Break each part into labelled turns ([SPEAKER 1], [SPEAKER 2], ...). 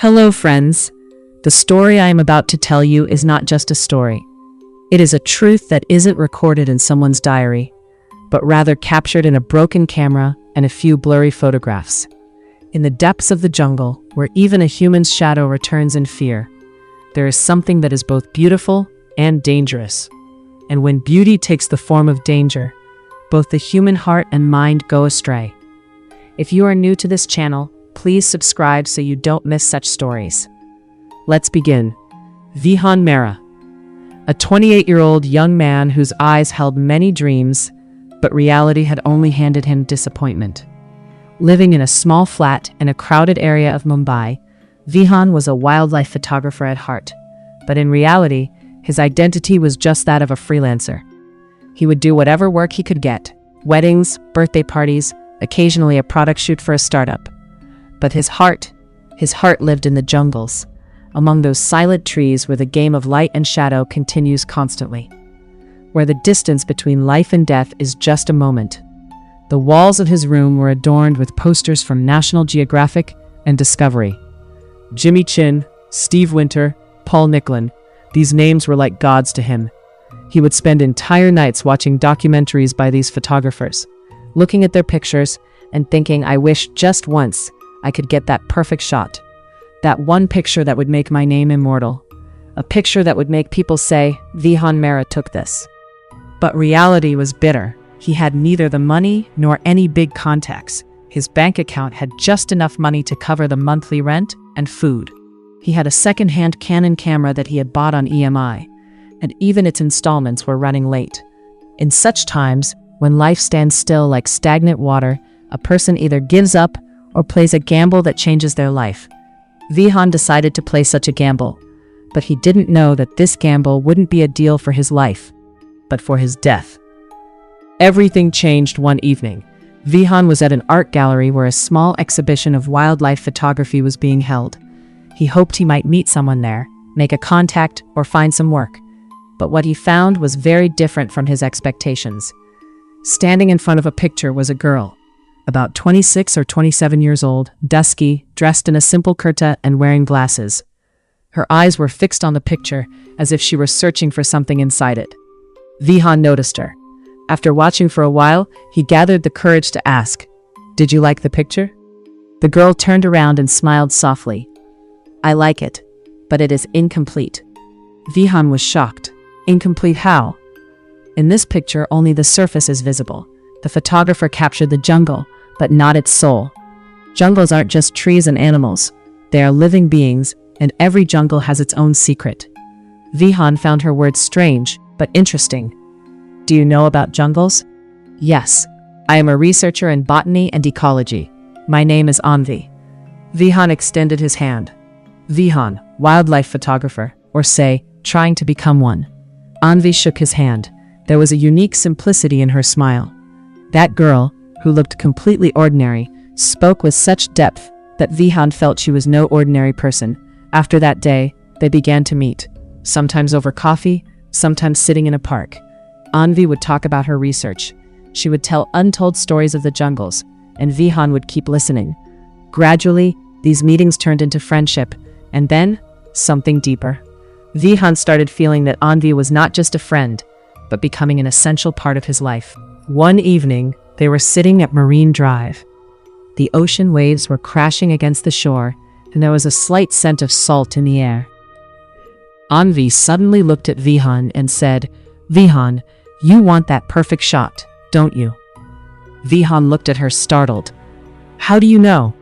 [SPEAKER 1] Hello, friends. The story I am about to tell you is not just a story. It is a truth that isn't recorded in someone's diary, but rather captured in a broken camera and a few blurry photographs. In the depths of the jungle, where even a human's shadow returns in fear, there is something that is both beautiful and dangerous. And when beauty takes the form of danger, both the human heart and mind go astray. If you are new to this channel, please subscribe so you don't miss such stories. Let's begin. Vihan Mera, a 28-year-old young man whose eyes held many dreams, but reality had only handed him disappointment. Living in a small flat in a crowded area of Mumbai, Vihan was a wildlife photographer at heart, but in reality, his identity was just that of a freelancer. He would do whatever work he could get: weddings, birthday parties, occasionally a product shoot for a startup. But his heart lived in the jungles, among those silent trees where the game of light and shadow continues constantly, where the distance between life and death is just a moment. The walls of his room were adorned with posters from National Geographic and Discovery. Jimmy Chin, Steve Winter, Paul Nicklin, these names were like gods to him. He would spend entire nights watching documentaries by these photographers, looking at their pictures and thinking, I wish just once I could get that perfect shot. That one picture that would make my name immortal. A picture that would make people say, Vihan Mera took this. But reality was bitter. He had neither the money nor any big contacts. His bank account had just enough money to cover the monthly rent and food. He had a second-hand Canon camera that he had bought on EMI, and even its installments were running late. In such times, when life stands still like stagnant water, a person either gives up or plays a gamble that changes their life. Vihan decided to play such a gamble, but he didn't know that this gamble wouldn't be a deal for his life, but for his death. Everything changed one evening. Vihan was at an art gallery where a small exhibition of wildlife photography was being held. He hoped he might meet someone there, make a contact, or find some work. But what he found was very different from his expectations. Standing in front of a picture was a girl, about 26 or 27 years old, dusky, dressed in a simple kurta and wearing glasses. Her eyes were fixed on the picture, as if she were searching for something inside it. Vihan noticed her. After watching for a while, he gathered the courage to ask, "Did you like the picture?" The girl turned around and smiled softly. "I like it, but it is incomplete." Vihan was shocked. Incomplete how? In this picture, only the surface is visible. The photographer captured the jungle, but not its soul. Jungles aren't just trees and animals. They are living beings, and every jungle has its own secret. Vihan found her words strange, but interesting. "Do you know about jungles?" "Yes. I am a researcher in botany and ecology. My name is Anvi." Vihan extended his hand. Vihan, wildlife photographer, or say, trying to become one. Anvi shook his hand. There was a unique simplicity in her smile. That girl, who looked completely ordinary, spoke with such depth that Vihan felt she was no ordinary person. After that day, they began to meet, sometimes over coffee, sometimes sitting in a park. Anvi would talk about her research. She would tell untold stories of the jungles, and Vihan would keep listening. Gradually, these meetings turned into friendship, and then, something deeper. Vihan started feeling that Anvi was not just a friend, but becoming an essential part of his life. One evening, they were sitting at Marine Drive. The ocean waves were crashing against the shore, and there was a slight scent of salt in the air. Anvi suddenly looked at Vihan and said, "Vihan, you want that perfect shot, don't you?" Vihan looked at her startled. "How do you know?"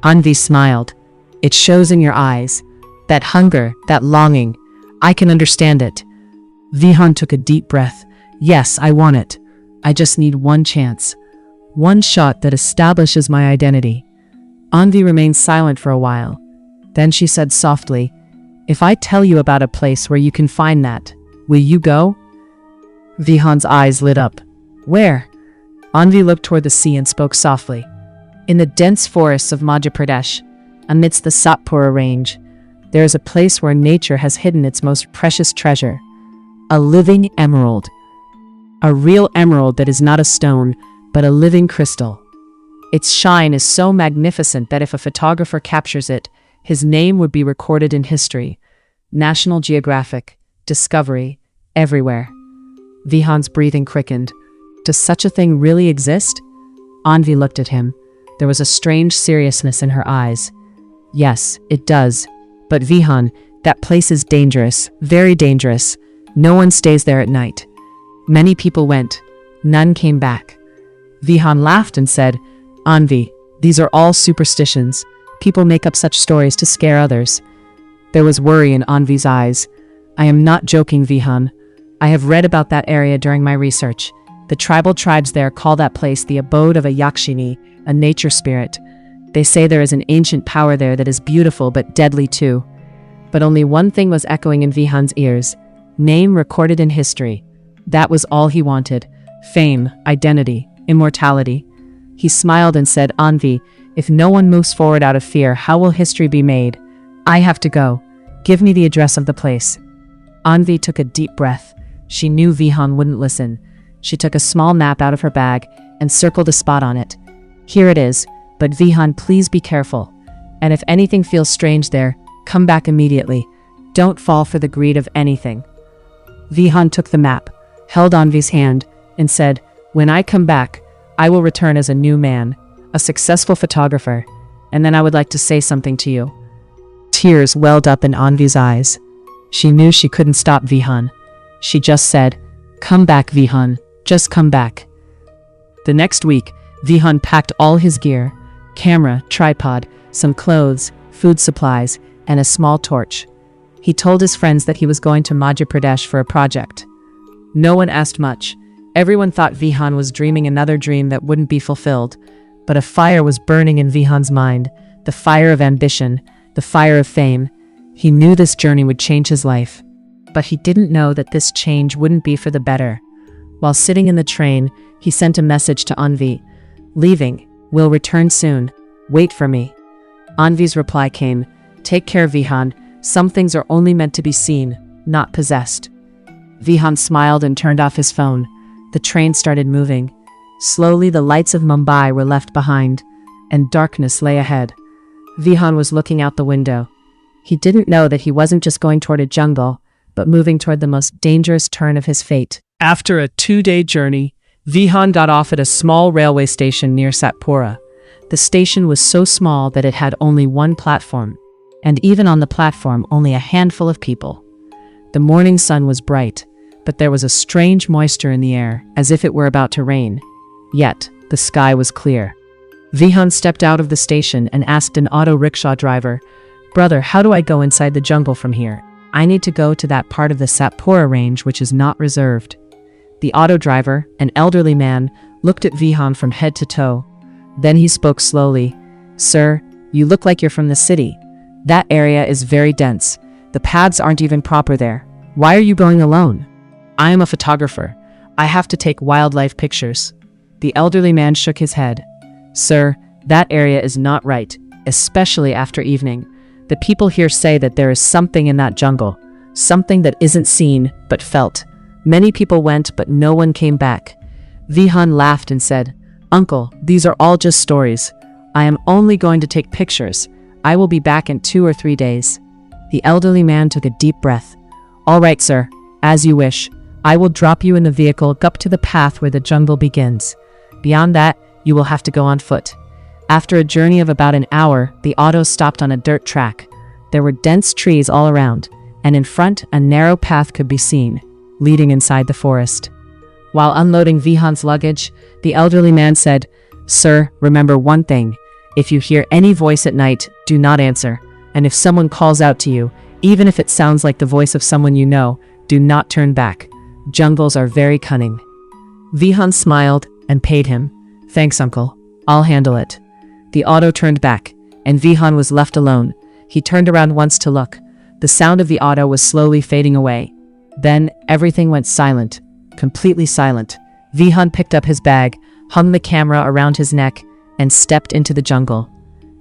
[SPEAKER 1] Anvi smiled. "It shows in your eyes. That hunger, that longing. I can understand it." Vihan took a deep breath. "Yes, I want it. I just need one chance. One shot that establishes my identity." Anvi remained silent for a while. Then she said softly, "If I tell you about a place where you can find that, will you go?" Vihan's eyes lit up. "Where?" Anvi looked toward the sea and spoke softly. "In the dense forests of Madhya Pradesh, amidst the Satpura range, there is a place where nature has hidden its most precious treasure. A living emerald. A real emerald that is not a stone, but a living crystal. Its shine is so magnificent that if a photographer captures it, His name would be recorded in history. National Geographic, Discovery, everywhere. Vihan's breathing quickened. Does such a thing really exist? Anvi looked at him. There was a strange seriousness in her eyes. Yes, it does. But Vihan, that place is dangerous, very dangerous. No one stays there at night. Many people went. None came back. Vihan laughed and said, Anvi, these are all superstitions. People make up such stories to scare others. There was worry in Anvi's eyes. I am not joking, Vihan. I have read about that area during my research. The tribal tribes there call that place the abode of a Yakshini, a nature spirit. They say there is an ancient power there that is beautiful but deadly too. But only one thing was echoing in Vihan's ears. Name recorded in history. That was all he wanted. Fame, identity, immortality. He smiled and said, Anvi, if no one moves forward out of fear, how will history be made? I have to go. Give me the address of the place. Anvi took a deep breath. She knew Vihan wouldn't listen. She took a small map out of her bag and circled a spot on it. Here it is, but Vihan, please be careful. And if anything feels strange there, come back immediately. Don't fall for the greed of anything. Vihan took the map, held Anvi's hand, and said, when I come back, I will return as a new man, a successful photographer, and then I would like to say something to you. Tears welled up in Anvi's eyes. She knew she couldn't stop Vihan. She just said, come back, Vihan, just come back. The next week, Vihan packed all his gear, camera, tripod, some clothes, food supplies, and a small torch. He told his friends that he was going to Madhya Pradesh for a project. No one asked much. Everyone thought Vihan was dreaming another dream that wouldn't be fulfilled. But a fire was burning in Vihan's mind, the fire of ambition, the fire of fame. He knew this journey would change his life. But he didn't know that this change wouldn't be for the better. While sitting in the train, he sent a message to Anvi. Leaving. Will return soon. Wait for me. Anvi's reply came. Take care, Vihan. Some things are only meant to be seen, not possessed. Vihan smiled and turned off his phone. The train started moving. Slowly the lights of Mumbai were left behind, and darkness lay ahead. Vihan was looking out the window. He didn't know that he wasn't just going toward a jungle, but moving toward the most dangerous turn of his fate. After a 2-day journey, Vihan got off at a small railway station near Satpura. The station was so small that it had only one platform, and even on the platform only a handful of people. The morning sun was bright, but there was a strange moisture in the air, as if it were about to rain. Yet, the sky was clear. Vihan stepped out of the station and asked an auto rickshaw driver, Brother, how do I go inside the jungle from here? I need to go to that part of the Satpura range which is not reserved. The auto driver, an elderly man, looked at Vihan from head to toe. Then he spoke slowly. Sir, you look like you're from the city. That area is very dense. The paths aren't even proper there. Why are you going alone? I am a photographer. I have to take wildlife pictures. The elderly man shook his head. Sir, that area is not right, especially after evening. The people here say that there is something in that jungle, something that isn't seen, but felt. Many people went, but no one came back. Vihan laughed and said, Uncle, these are all just stories. I am only going to take pictures. I will be back in 2 or 3 days. The elderly man took a deep breath. All right, sir, as you wish. I will drop you in the vehicle up to the path where the jungle begins. Beyond that, you will have to go on foot. After a journey of about an hour, the auto stopped on a dirt track. There were dense trees all around, and in front, a narrow path could be seen, leading inside the forest. While unloading Vihan's luggage, the elderly man said, Sir, remember one thing. If you hear any voice at night, do not answer. And if someone calls out to you, even if it sounds like the voice of someone you know, do not turn back. Jungles are very cunning. Vihan smiled and paid him. Thanks, uncle. I'll handle it. The auto turned back, and Vihan was left alone. He turned around once to look. The sound of the auto was slowly fading away. Then everything went silent, completely silent. Vihan picked up his bag, hung the camera around his neck, and stepped into the jungle.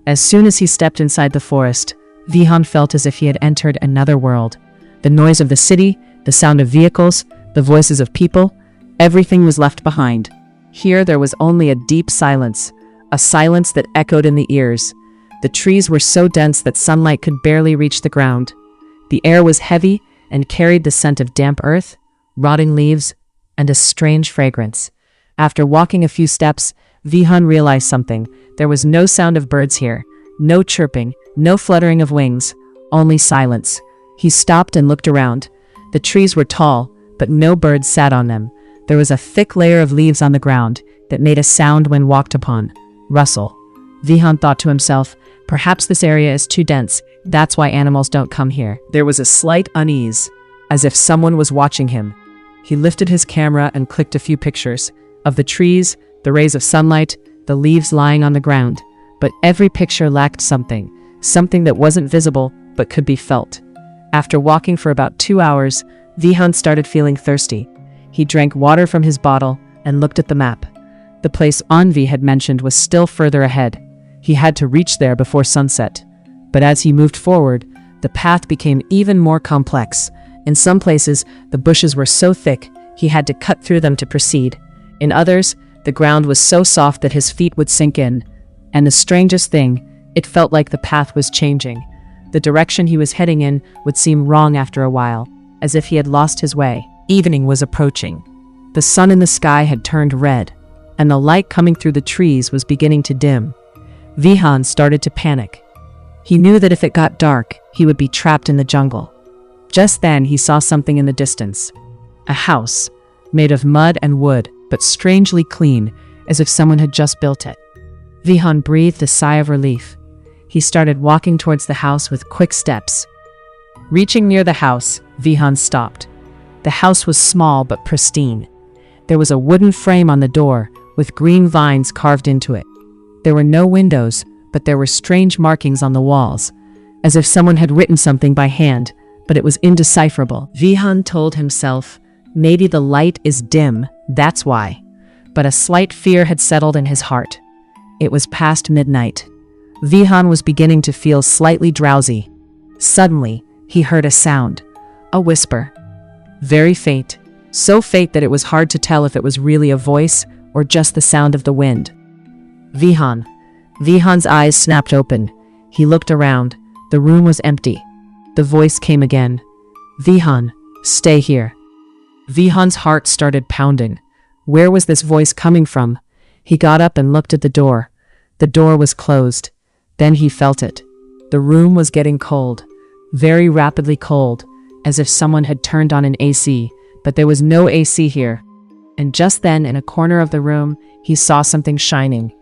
[SPEAKER 1] As soon as he stepped inside the forest, Vihan felt as if he had entered another world. The noise of the city, the sound of vehicles, the voices of people, everything was left behind. Here there was only a deep silence, a silence that echoed in the ears. The trees were so dense that sunlight could barely reach the ground. The air was heavy and carried the scent of damp earth, rotting leaves, and a strange fragrance. After walking a few steps, Vihan realized something. There was no sound of birds here, no chirping, no fluttering of wings, only silence. He stopped and looked around. The trees were tall, but no birds sat on them. There was a thick layer of leaves on the ground that made a sound when walked upon. Rustle. Vihan thought to himself, perhaps this area is too dense. That's why animals don't come here. There was a slight unease, as if someone was watching him. He lifted his camera and clicked a few pictures of the trees, the rays of sunlight, the leaves lying on the ground. But every picture lacked something that wasn't visible but could be felt. After walking for about 2 hours, Vihan started feeling thirsty. He drank water from his bottle and looked at the map. The place Anvi had mentioned was still further ahead. He had to reach there before sunset. But as he moved forward, the path became even more complex. In some places, the bushes were so thick, he had to cut through them to proceed. In others, the ground was so soft that his feet would sink in. And the strangest thing, it felt like the path was changing. The direction he was heading in would seem wrong after a while, as if he had lost his way. Evening was approaching. The sun in the sky had turned red, and the light coming through the trees was beginning to dim. Vihan started to panic. He knew that if it got dark, he would be trapped in the jungle. Just then, he saw something in the distance. A house, made of mud and wood, but strangely clean, as if someone had just built it. Vihan breathed a sigh of relief. He started walking towards the house with quick steps. Reaching near the house, Vihan stopped. The house was small but pristine. There was a wooden frame on the door, with green vines carved into it. There were no windows, but there were strange markings on the walls, as if someone had written something by hand, but it was indecipherable. Vihan told himself, maybe the light is dim, that's why. But a slight fear had settled in his heart. It was past midnight. Vihan was beginning to feel slightly drowsy. Suddenly, he heard a sound, a whisper. Very faint, so faint that it was hard to tell if it was really a voice or just the sound of the wind. Vihan. Vihan's eyes snapped open. He looked around. The room was empty. The voice came again. Vihan, stay here. Vihan's heart started pounding. Where was this voice coming from? He got up and looked at the door. The door was closed. Then he felt it. The room was getting cold, very rapidly cold, as if someone had turned on an AC, but there was no AC here. And just then, in a corner of the room, he saw something shining.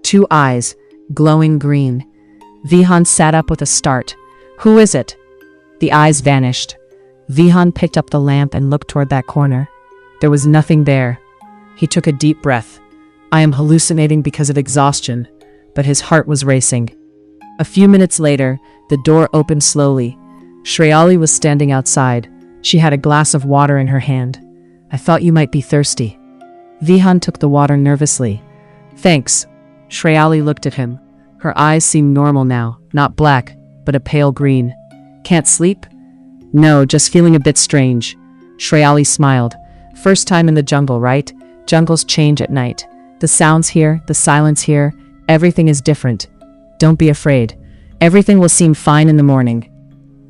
[SPEAKER 1] 2 eyes, glowing green. Vihan sat up with a start. Who is it? The eyes vanished. Vihan picked up the lamp and looked toward that corner. There was nothing there. He took a deep breath. I am hallucinating because of exhaustion, but his heart was racing. A few minutes later, the door opened slowly. Shreyali was standing outside. She had a glass of water in her hand. I thought you might be thirsty. Vihan took the water nervously. Thanks. Shreyali looked at him. Her eyes seemed normal now, not black, but a pale green. Can't sleep? No, just feeling a bit strange. Shreyali smiled. First time in the jungle, right? Jungles change at night. The sounds here, the silence here, everything is different. Don't be afraid. Everything will seem fine in the morning.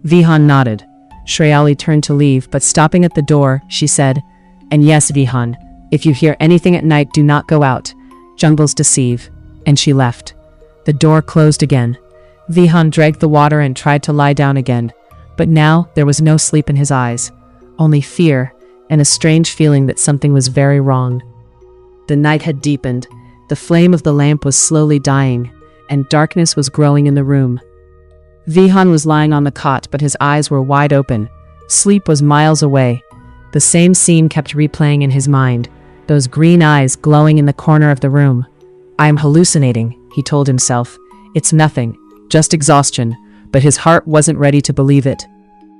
[SPEAKER 1] Vihan nodded. Shreyali turned to leave, but stopping at the door, she said, And yes, Vihan, if you hear anything at night, do not go out. Jungles deceive. And she left. The door closed again. Vihan drank the water and tried to lie down again. But now there was no sleep in his eyes, only fear and a strange feeling that something was very wrong. The night had deepened. The flame of the lamp was slowly dying, and darkness was growing in the room. Vihan was lying on the cot, but his eyes were wide open. Sleep was miles away. The same scene kept replaying in his mind, those green eyes glowing in the corner of the room. I am hallucinating, he told himself. It's nothing, just exhaustion, but his heart wasn't ready to believe it.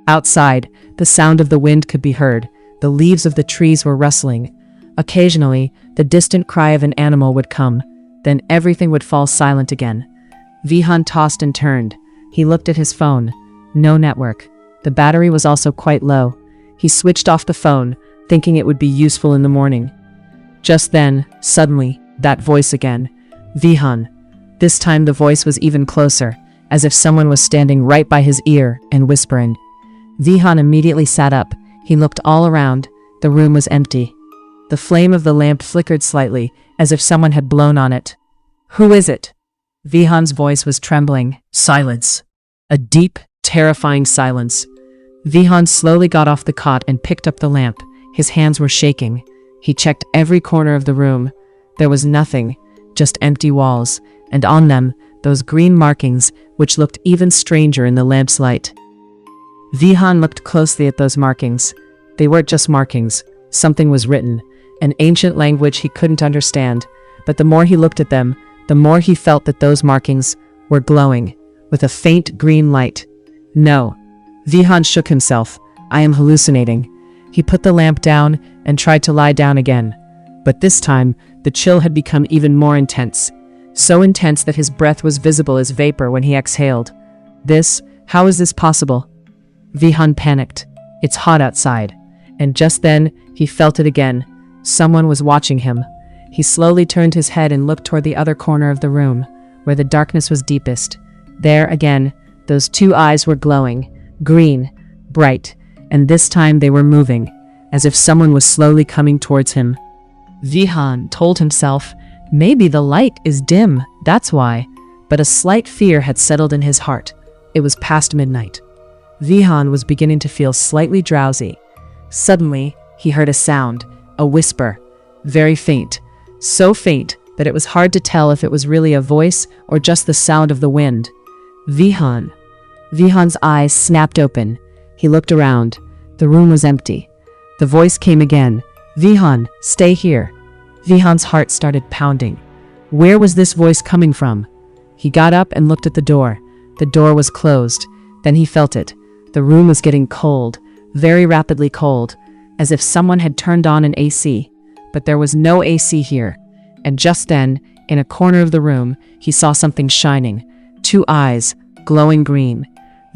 [SPEAKER 1] Outside, the sound of the wind could be heard. The leaves of the trees were rustling. Occasionally, the distant cry of an animal would come. Then everything would fall silent again. Vihan tossed and turned. He looked at his phone. No network. The battery was also quite low. He switched off the phone, thinking it would be useful in the morning. Just then, suddenly, that voice again. Vihan. This time the voice was even closer. as if someone was standing right by his ear and whispering. Vihan immediately sat up. He looked all around. The room was empty. The flame of the lamp flickered slightly, as if someone had blown on it. "Who is it?" Vihan's voice was trembling. Silence. A deep, terrifying silence. Vihan slowly got off the cot and picked up the lamp. His hands were shaking. He checked every corner of the room. There was nothing, just empty walls, and on them, those green markings, which looked even stranger in the lamp's light. Vihan looked closely at those markings. They weren't just markings. Something was written, an ancient language he couldn't understand, but the more he looked at them, the more he felt that those markings were glowing, with a faint green light. No. Vihan shook himself. I am hallucinating. He put the lamp down and tried to lie down again. But this time, the chill had become even more intense. So intense that his breath was visible as vapor when he exhaled. How is this possible? Vihan panicked. It's hot outside. And just then, he felt it again. Someone was watching him. He slowly turned his head and looked toward the other corner of the room, where the darkness was deepest. There again, those two eyes were glowing, green, bright, and this time they were moving, as if someone was slowly coming towards him. Vihan told himself, maybe the light is dim, that's why. But a slight fear had settled in his heart. It was past midnight. Vihan was beginning to feel slightly drowsy. Suddenly, he heard a sound, a whisper, very faint, so faint that it was hard to tell if it was really a voice or just the sound of the wind. Vihan. Vihan's eyes snapped open. He looked around. The room was empty. The voice came again. Vihan, stay here. Vihan's heart started pounding. Where was this voice coming from? He got up and looked at the door. The door was closed. Then he felt it. The room was getting cold, very rapidly cold, as if someone had turned on an AC. But there was no AC here. And just then, in a corner of the room, he saw something shining. Two eyes, glowing green.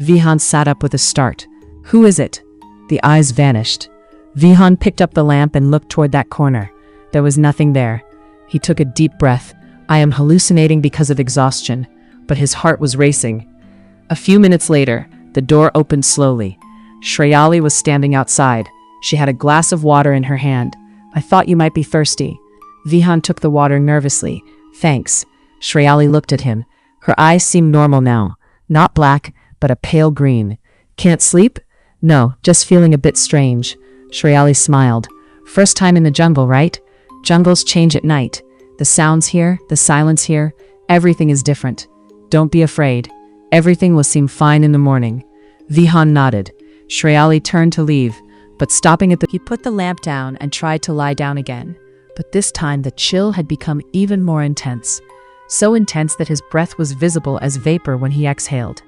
[SPEAKER 1] Vihan sat up with a start. Who is it? The eyes vanished. Vihan picked up the lamp and looked toward that corner. There was nothing there. He took a deep breath. I am hallucinating because of exhaustion, but his heart was racing. A few minutes later, the door opened slowly. Shreyali was standing outside. She had a glass of water in her hand. I thought you might be thirsty. Vihan took the water nervously. Thanks. Shreyali looked at him. Her eyes seemed normal now. Not black, but a pale green. Can't sleep? No, just feeling a bit strange. Shreyali smiled. First time in the jungle, right? Jungles change at night. The sounds here, the silence here, everything is different. Don't be afraid. Everything will seem fine in the morning. Vihan nodded. Shreyali turned to leave, but stopping at he put the lamp down and tried to lie down again. But this time the chill had become even more intense. So intense that his breath was visible as vapor when he exhaled.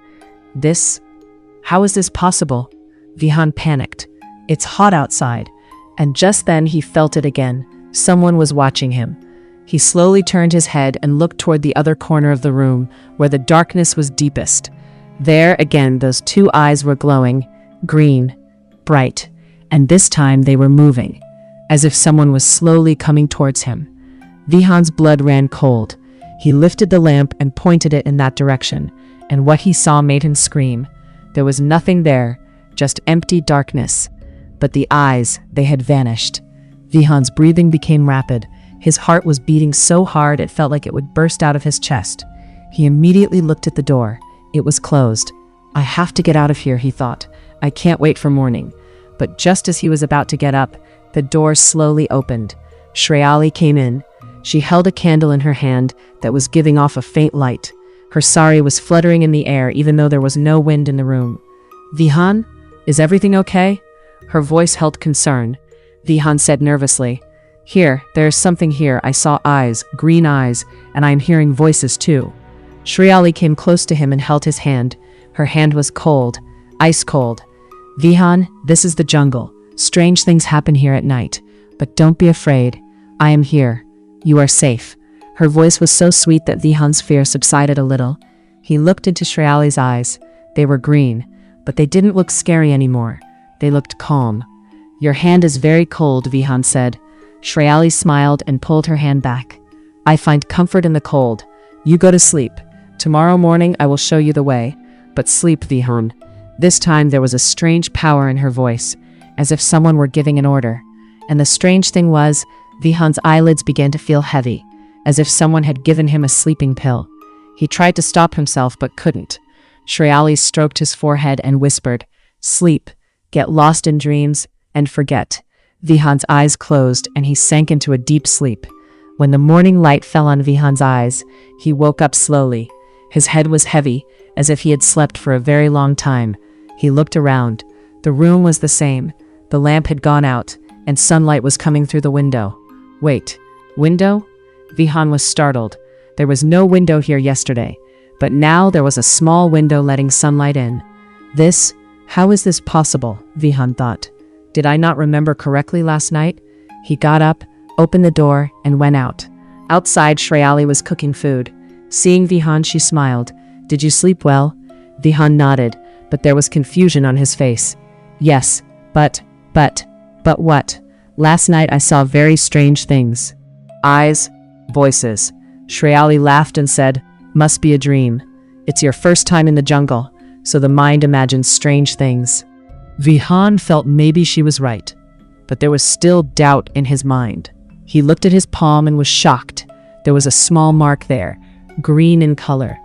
[SPEAKER 1] How is this possible? Vihan panicked. It's hot outside. And just then he felt it again. Someone was watching him. He slowly turned his head and looked toward the other corner of the room, where the darkness was deepest. There again those two eyes were glowing, green, bright, and this time they were moving, as if someone was slowly coming towards him. Vihan's blood ran cold. He lifted the lamp and pointed it in that direction, and what he saw made him scream. There was nothing there, just empty darkness. But the eyes, they had vanished. Vihan's breathing became rapid. His heart was beating so hard it felt like it would burst out of his chest. He immediately looked at the door. It was closed. I have to get out of here, he thought. I can't wait for morning. But just as he was about to get up, the door slowly opened. Shreyali came in. She held a candle in her hand that was giving off a faint light. Her sari was fluttering in the air even though there was no wind in the room. Vihan, is everything okay? Her voice held concern. Vihan said nervously, Here, there's something here. I saw eyes, green eyes, and I am hearing voices too. Shreyali came close to him and held his hand. Her hand was cold, ice cold. Vihan, this is the jungle. Strange things happen here at night. But don't be afraid. I am here. You are safe. Her voice was so sweet that Vihan's fear subsided a little. He looked into Shreyali's eyes. They were green, but they didn't look scary anymore. They looked calm. Your hand is very cold, Vihan said. Shreyali smiled and pulled her hand back. I find comfort in the cold. You go to sleep. Tomorrow morning I will show you the way, but sleep, Vihan." This time there was a strange power in her voice, as if someone were giving an order. And the strange thing was, Vihan's eyelids began to feel heavy, as if someone had given him a sleeping pill. He tried to stop himself but couldn't. Shreyali stroked his forehead and whispered, "Sleep, get lost in dreams, and forget." Vihan's eyes closed and he sank into a deep sleep. When the morning light fell on Vihan's eyes, he woke up slowly. His head was heavy, as if he had slept for a very long time. He looked around. The room was the same. The lamp had gone out, and sunlight was coming through the window. Wait, window? Vihan was startled. There was no window here yesterday, but now there was a small window letting sunlight in. How is this possible? Vihan thought. Did I not remember correctly last night? He got up, opened the door, and went out. Outside, Shreyali was cooking food. Seeing Vihan, she smiled. "Did you sleep well?" Vihan nodded, but there was confusion on his face. "Yes, but what? Last night I saw very strange things. Eyes, voices." Shreyali laughed and said, "Must be a dream. It's your first time in the jungle, so the mind imagines strange things." Vihan felt maybe she was right, but there was still doubt in his mind. He looked at his palm and was shocked. There was a small mark there, green in color,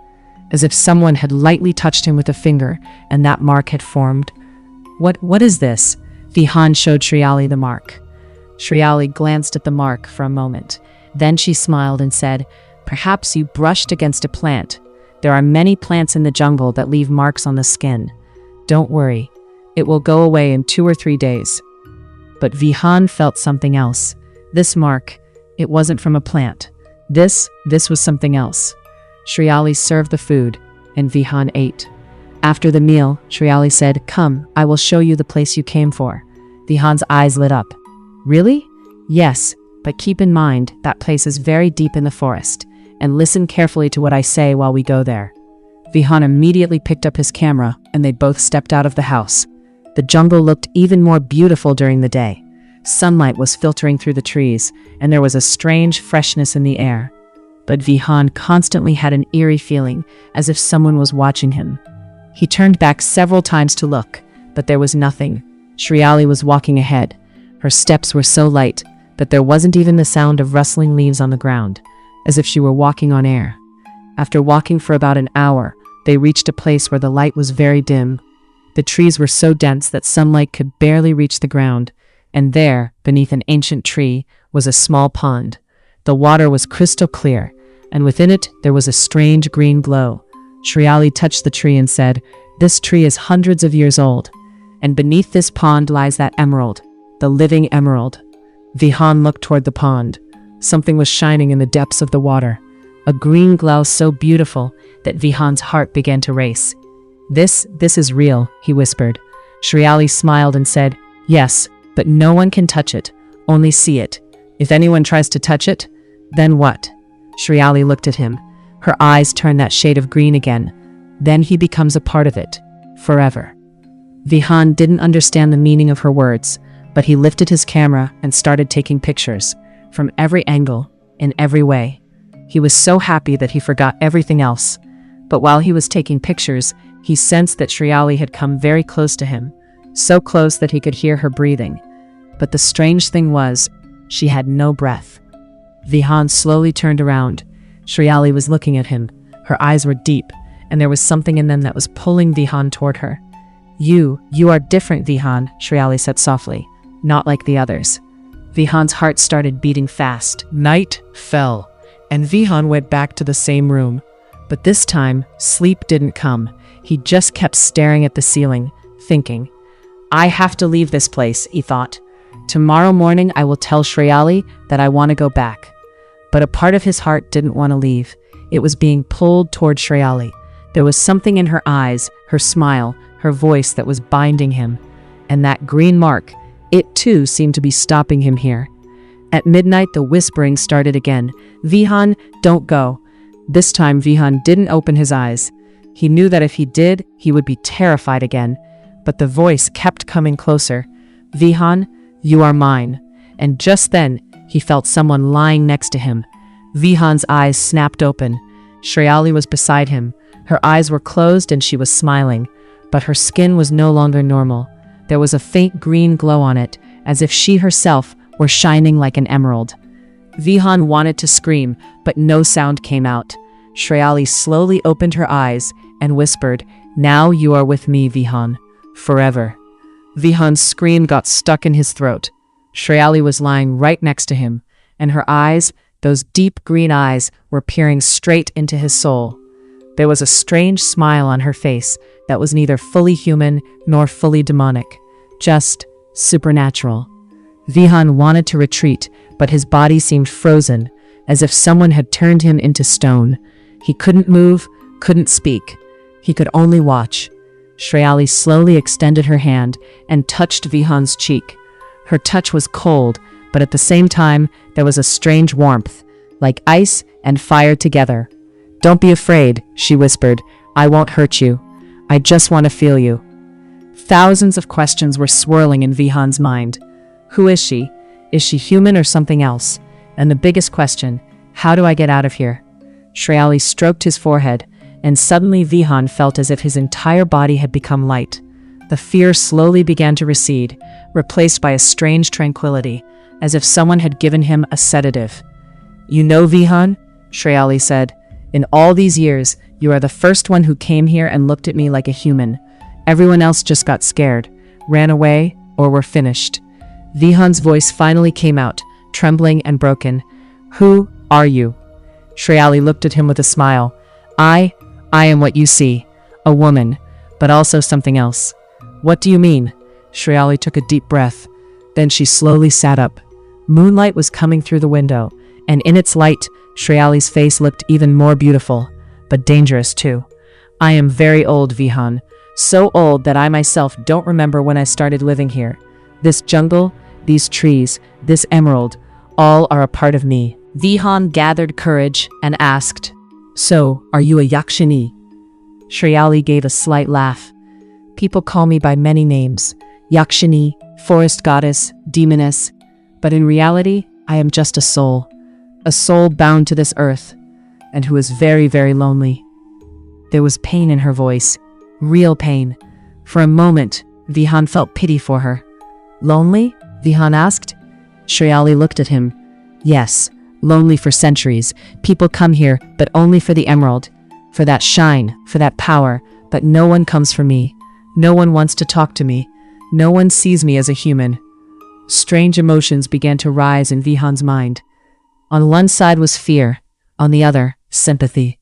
[SPEAKER 1] as if someone had lightly touched him with a finger, and that mark had formed. What is this?" Vihan showed Shreyali the mark. Shreyali glanced at the mark for a moment. Then she smiled and said, "Perhaps you brushed against a plant. There are many plants in the jungle that leave marks on the skin. Don't worry, it will go away in 2 or 3 days." But Vihan felt something else. This mark, it wasn't from a plant. This was something else. Shreyali served the food, and Vihan ate. After the meal, Shreyali said, "Come, I will show you the place you came for." Vihan's eyes lit up. "Really?" "Yes, but keep in mind that place is very deep in the forest, and listen carefully to what I say while we go there." Vihan immediately picked up his camera, and they both stepped out of the house. The jungle looked even more beautiful during the day. Sunlight was filtering through the trees, and there was a strange freshness in the air. But Vihan constantly had an eerie feeling, as if someone was watching him. He turned back several times to look, but there was nothing. Shreyali was walking ahead. Her steps were so light that there wasn't even the sound of rustling leaves on the ground, as if she were walking on air. After walking for about an hour, they reached a place where the light was very dim. The trees were so dense that sunlight could barely reach the ground, and there, beneath an ancient tree, was a small pond. The water was crystal clear, and within it there was a strange green glow. Shreyali touched the tree and said, "This tree is hundreds of years old, and beneath this pond lies that emerald, the living emerald." Vihan looked toward the pond. Something was shining in the depths of the water, a green glow so beautiful that Vihan's heart began to race. This is real," he whispered. Shreyali smiled and said, "Yes, but no one can touch it, only see it. If anyone tries to touch it, then what?" Shreyali looked at him. Her eyes turned that shade of green again. "Then he becomes a part of it, forever." Vihan didn't understand the meaning of her words, but he lifted his camera and started taking pictures, from every angle, in every way. He was so happy that he forgot everything else. But while he was taking pictures, he sensed that Shreyali had come very close to him, so close that he could hear her breathing. But the strange thing was, she had no breath. Vihan slowly turned around. Shreyali was looking at him. Her eyes were deep, and there was something in them that was pulling Vihan toward her. You are different, Vihan," Shreyali said softly, "not like the others." Vihan's heart started beating fast. Night fell, and Vihan went back to the same room. But this time, sleep didn't come. He just kept staring at the ceiling, thinking. "I have to leave this place," he thought. "Tomorrow morning I will tell Shreyali that I want to go back." But a part of his heart didn't want to leave. It was being pulled toward Shreyali. There was something in her eyes, her smile, her voice that was binding him. And that green mark, it too seemed to be stopping him here. At midnight, the whispering started again. "Vihan, don't go." This time, Vihan didn't open his eyes. He knew that if he did, he would be terrified again. But the voice kept coming closer. "Vihan, you are mine." And just then, he felt someone lying next to him. Vihan's eyes snapped open. Shreyali was beside him. Her eyes were closed and she was smiling, but her skin was no longer normal. There was a faint green glow on it, as if she herself were shining like an emerald. Vihan wanted to scream, but no sound came out. Shreyali slowly opened her eyes and whispered, "Now you are with me, Vihan. Forever." Vihan's scream got stuck in his throat. Shreyali was lying right next to him, and her eyes, those deep green eyes, were peering straight into his soul. There was a strange smile on her face that was neither fully human nor fully demonic, just supernatural. Vihan wanted to retreat, but his body seemed frozen, as if someone had turned him into stone. He couldn't move, couldn't speak. He could only watch. Shreyali slowly extended her hand and touched Vihan's cheek. Her touch was cold, but at the same time, there was a strange warmth, like ice and fire together. "Don't be afraid," she whispered. "I won't hurt you. I just want to feel you." Thousands of questions were swirling in Vihan's mind. Who is she? Is she human or something else? And the biggest question, how do I get out of here? Shreyali stroked his forehead, and suddenly Vihan felt as if his entire body had become light. The fear slowly began to recede, replaced by a strange tranquility, as if someone had given him a sedative. "You know, Vihan," Shreyali said, "in all these years, you are the first one who came here and looked at me like a human. Everyone else just got scared, ran away, or were finished." Vihan's voice finally came out, trembling and broken. "Who are you?" Shreyali looked at him with a smile. I am what you see, a woman, but also something else." "What do you mean?" Shreyali took a deep breath. Then she slowly sat up. Moonlight was coming through the window, and in its light, Shreyali's face looked even more beautiful, but dangerous too. "I am very old, Vihan. So old that I myself don't remember when I started living here. This jungle, these trees, this emerald, all are a part of me." Vihan gathered courage and asked, "So, are you a Yakshini?" Shreyali gave a slight laugh. "People call me by many names. Yakshini, forest goddess, demoness. But in reality, I am just a soul bound to this earth, and who is very, very lonely." There was pain in her voice, real pain. For a moment, Vihan felt pity for her. "Lonely?" Vihan asked. Shreyali looked at him. "Yes, lonely for centuries. People come here, but only for the emerald, for that shine, for that power, but no one comes for me. No one wants to talk to me. No one sees me as a human." Strange emotions began to rise in Vihan's mind. On one side was fear, on the other, sympathy.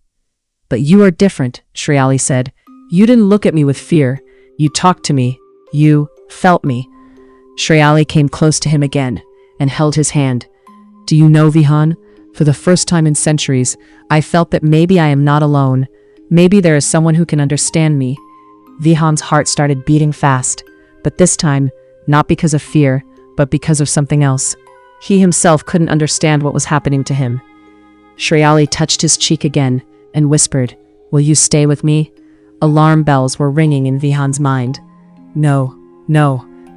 [SPEAKER 1] "But you are different," Shreyali said. "You didn't look at me with fear. You talked to me. You felt me." Shreyali came close to him again and held his hand. "Do you know, Vihan? For the first time in centuries, I felt that maybe I am not alone. Maybe there is someone who can understand me." Vihan's heart started beating fast, but this time, not because of fear, but because of something else. He himself couldn't understand what was happening to him. Shreyali touched his cheek again and whispered, "Will you stay with me?" Alarm bells were ringing in Vihan's mind. No,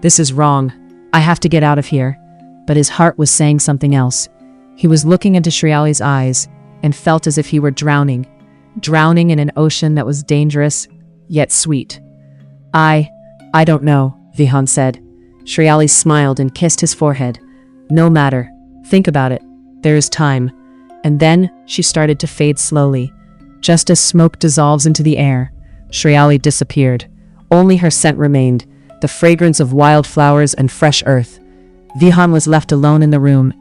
[SPEAKER 1] this is wrong. I have to get out of here." But his heart was saying something else. He was looking into Shreyali's eyes and felt as if he were drowning in an ocean that was dangerous, yet sweet. I don't know," Vihan said. Shreyali smiled and kissed his forehead. "No matter. Think about it. There is time." And then she started to fade slowly. Just as smoke dissolves into the air, Shreyali disappeared. Only her scent remained, the fragrance of wildflowers and fresh earth. Vihan was left alone in the room.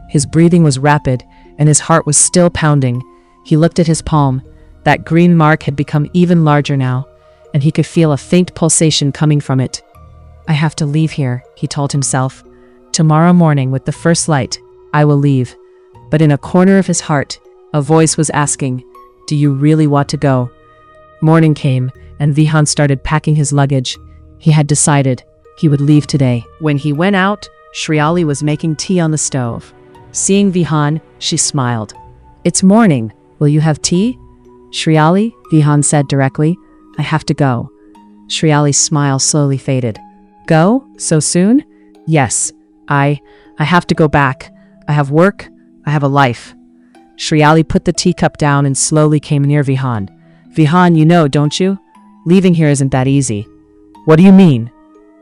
[SPEAKER 1] His breathing was rapid, and his heart was still pounding. He looked at his palm. That green mark had become even larger now, and he could feel a faint pulsation coming from it. "I have to leave here," he told himself. "Tomorrow morning, with the first light, I will leave." But in a corner of his heart, a voice was asking, "Do you really want to go?" Morning came, and Vihan started packing his luggage. He had decided he would leave today. When he went out, Shreyali was making tea on the stove. Seeing Vihan, she smiled. "It's morning. Will you have tea?" "Shreyali," Vihan said directly, "I have to go." Shreyali's smile slowly faded. "Go? So soon?" "Yes. I have to go back. I have work. I have a life." Shreyali put the teacup down and slowly came near Vihan. Vihan, you know, don't you? Leaving here isn't that easy. What do you mean?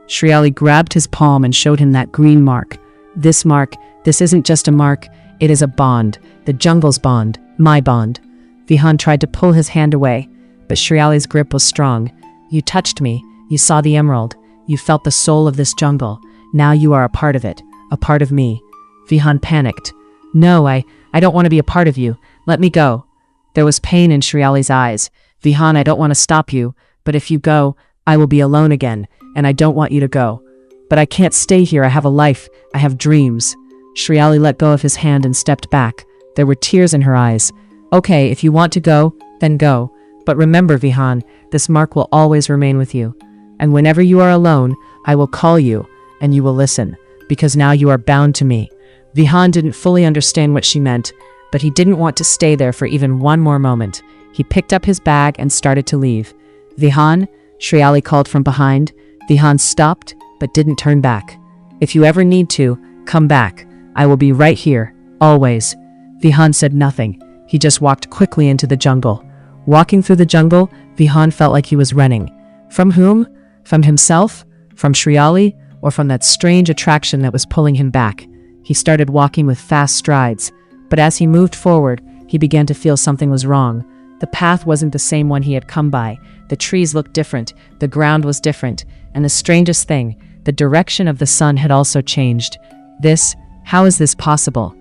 [SPEAKER 1] Shreyali grabbed his palm and showed him that green mark. This mark, this isn't just a mark, it is a bond. The jungle's bond. My bond. Vihan tried to pull his hand away, but Shreyali's grip was strong. You touched me. You saw the emerald. You felt the soul of this jungle. Now you are a part of it. A part of me. Vihan panicked. No, I don't want to be a part of you. Let me go. There was pain in Shreyali's eyes. Vihan, I don't want to stop you, but if you go, I will be alone again, and I don't want you to go. But I can't stay here. I have a life. I have dreams. Shreyali let go of his hand and stepped back. There were tears in her eyes. Okay, if you want to go, then go. But remember, Vihan, this mark will always remain with you. And whenever you are alone, I will call you, and you will listen, because now you are bound to me. Vihan didn't fully understand what she meant, but he didn't want to stay there for even one more moment. He picked up his bag and started to leave. Vihan, Shreyali called from behind. Vihan stopped, but didn't turn back. If you ever need to, come back. I will be right here, always. Vihan said nothing. He just walked quickly into the jungle. Walking through the jungle, Vihan felt like he was running. From whom? From himself? From Shreyali? Or from that strange attraction that was pulling him back? He started walking with fast strides, but as he moved forward, he began to feel something was wrong. The path wasn't the same one he had come by. The trees looked different, the ground was different, and the strangest thing, the direction of the sun had also changed. How is this possible?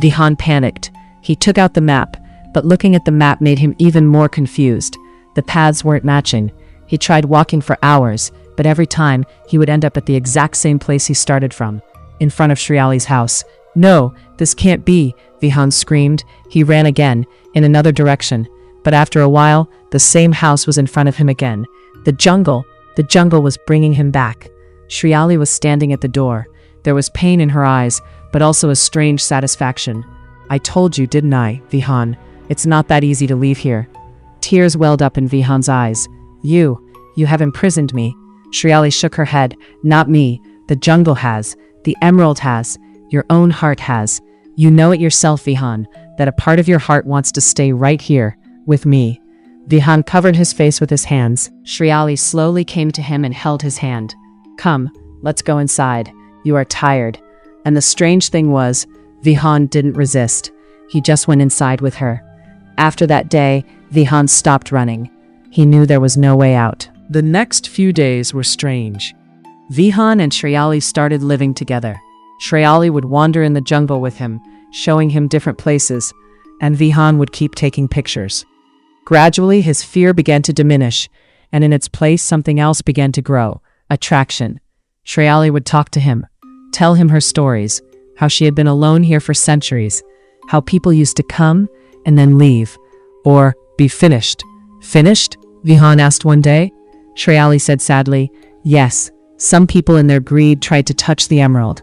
[SPEAKER 1] Vihan panicked. He took out the map, but looking at the map made him even more confused. The paths weren't matching. He tried walking for hours, but every time, he would end up at the exact same place he started from, in front of Shreyali's house. No, this can't be, Vihan screamed. He ran again, in another direction, but after a while, the same house was in front of him again. The jungle was bringing him back. Shreyali was standing at the door. There was pain in her eyes, but also a strange satisfaction. I told you, didn't I, Vihan? It's not that easy to leave here. Tears welled up in Vihan's eyes. You have imprisoned me. Shreyali shook her head. Not me. The jungle has. The emerald has. Your own heart has. You know it yourself, Vihan, that a part of your heart wants to stay right here, with me. Vihan covered his face with his hands. Shreyali slowly came to him and held his hand. Come, let's go inside. You are tired. And the strange thing was, Vihan didn't resist. He just went inside with her. After that day, Vihan stopped running. He knew there was no way out. The next few days were strange. Vihan and Shreyali started living together. Shreyali would wander in the jungle with him, showing him different places, and Vihan would keep taking pictures. Gradually, his fear began to diminish, and in its place something else began to grow, attraction. Shreyali would talk to him, tell him her stories, how she had been alone here for centuries, how people used to come and then leave, or be finished. Finished? Vihan asked one day. Shreyali said sadly, yes, some people in their greed tried to touch the emerald,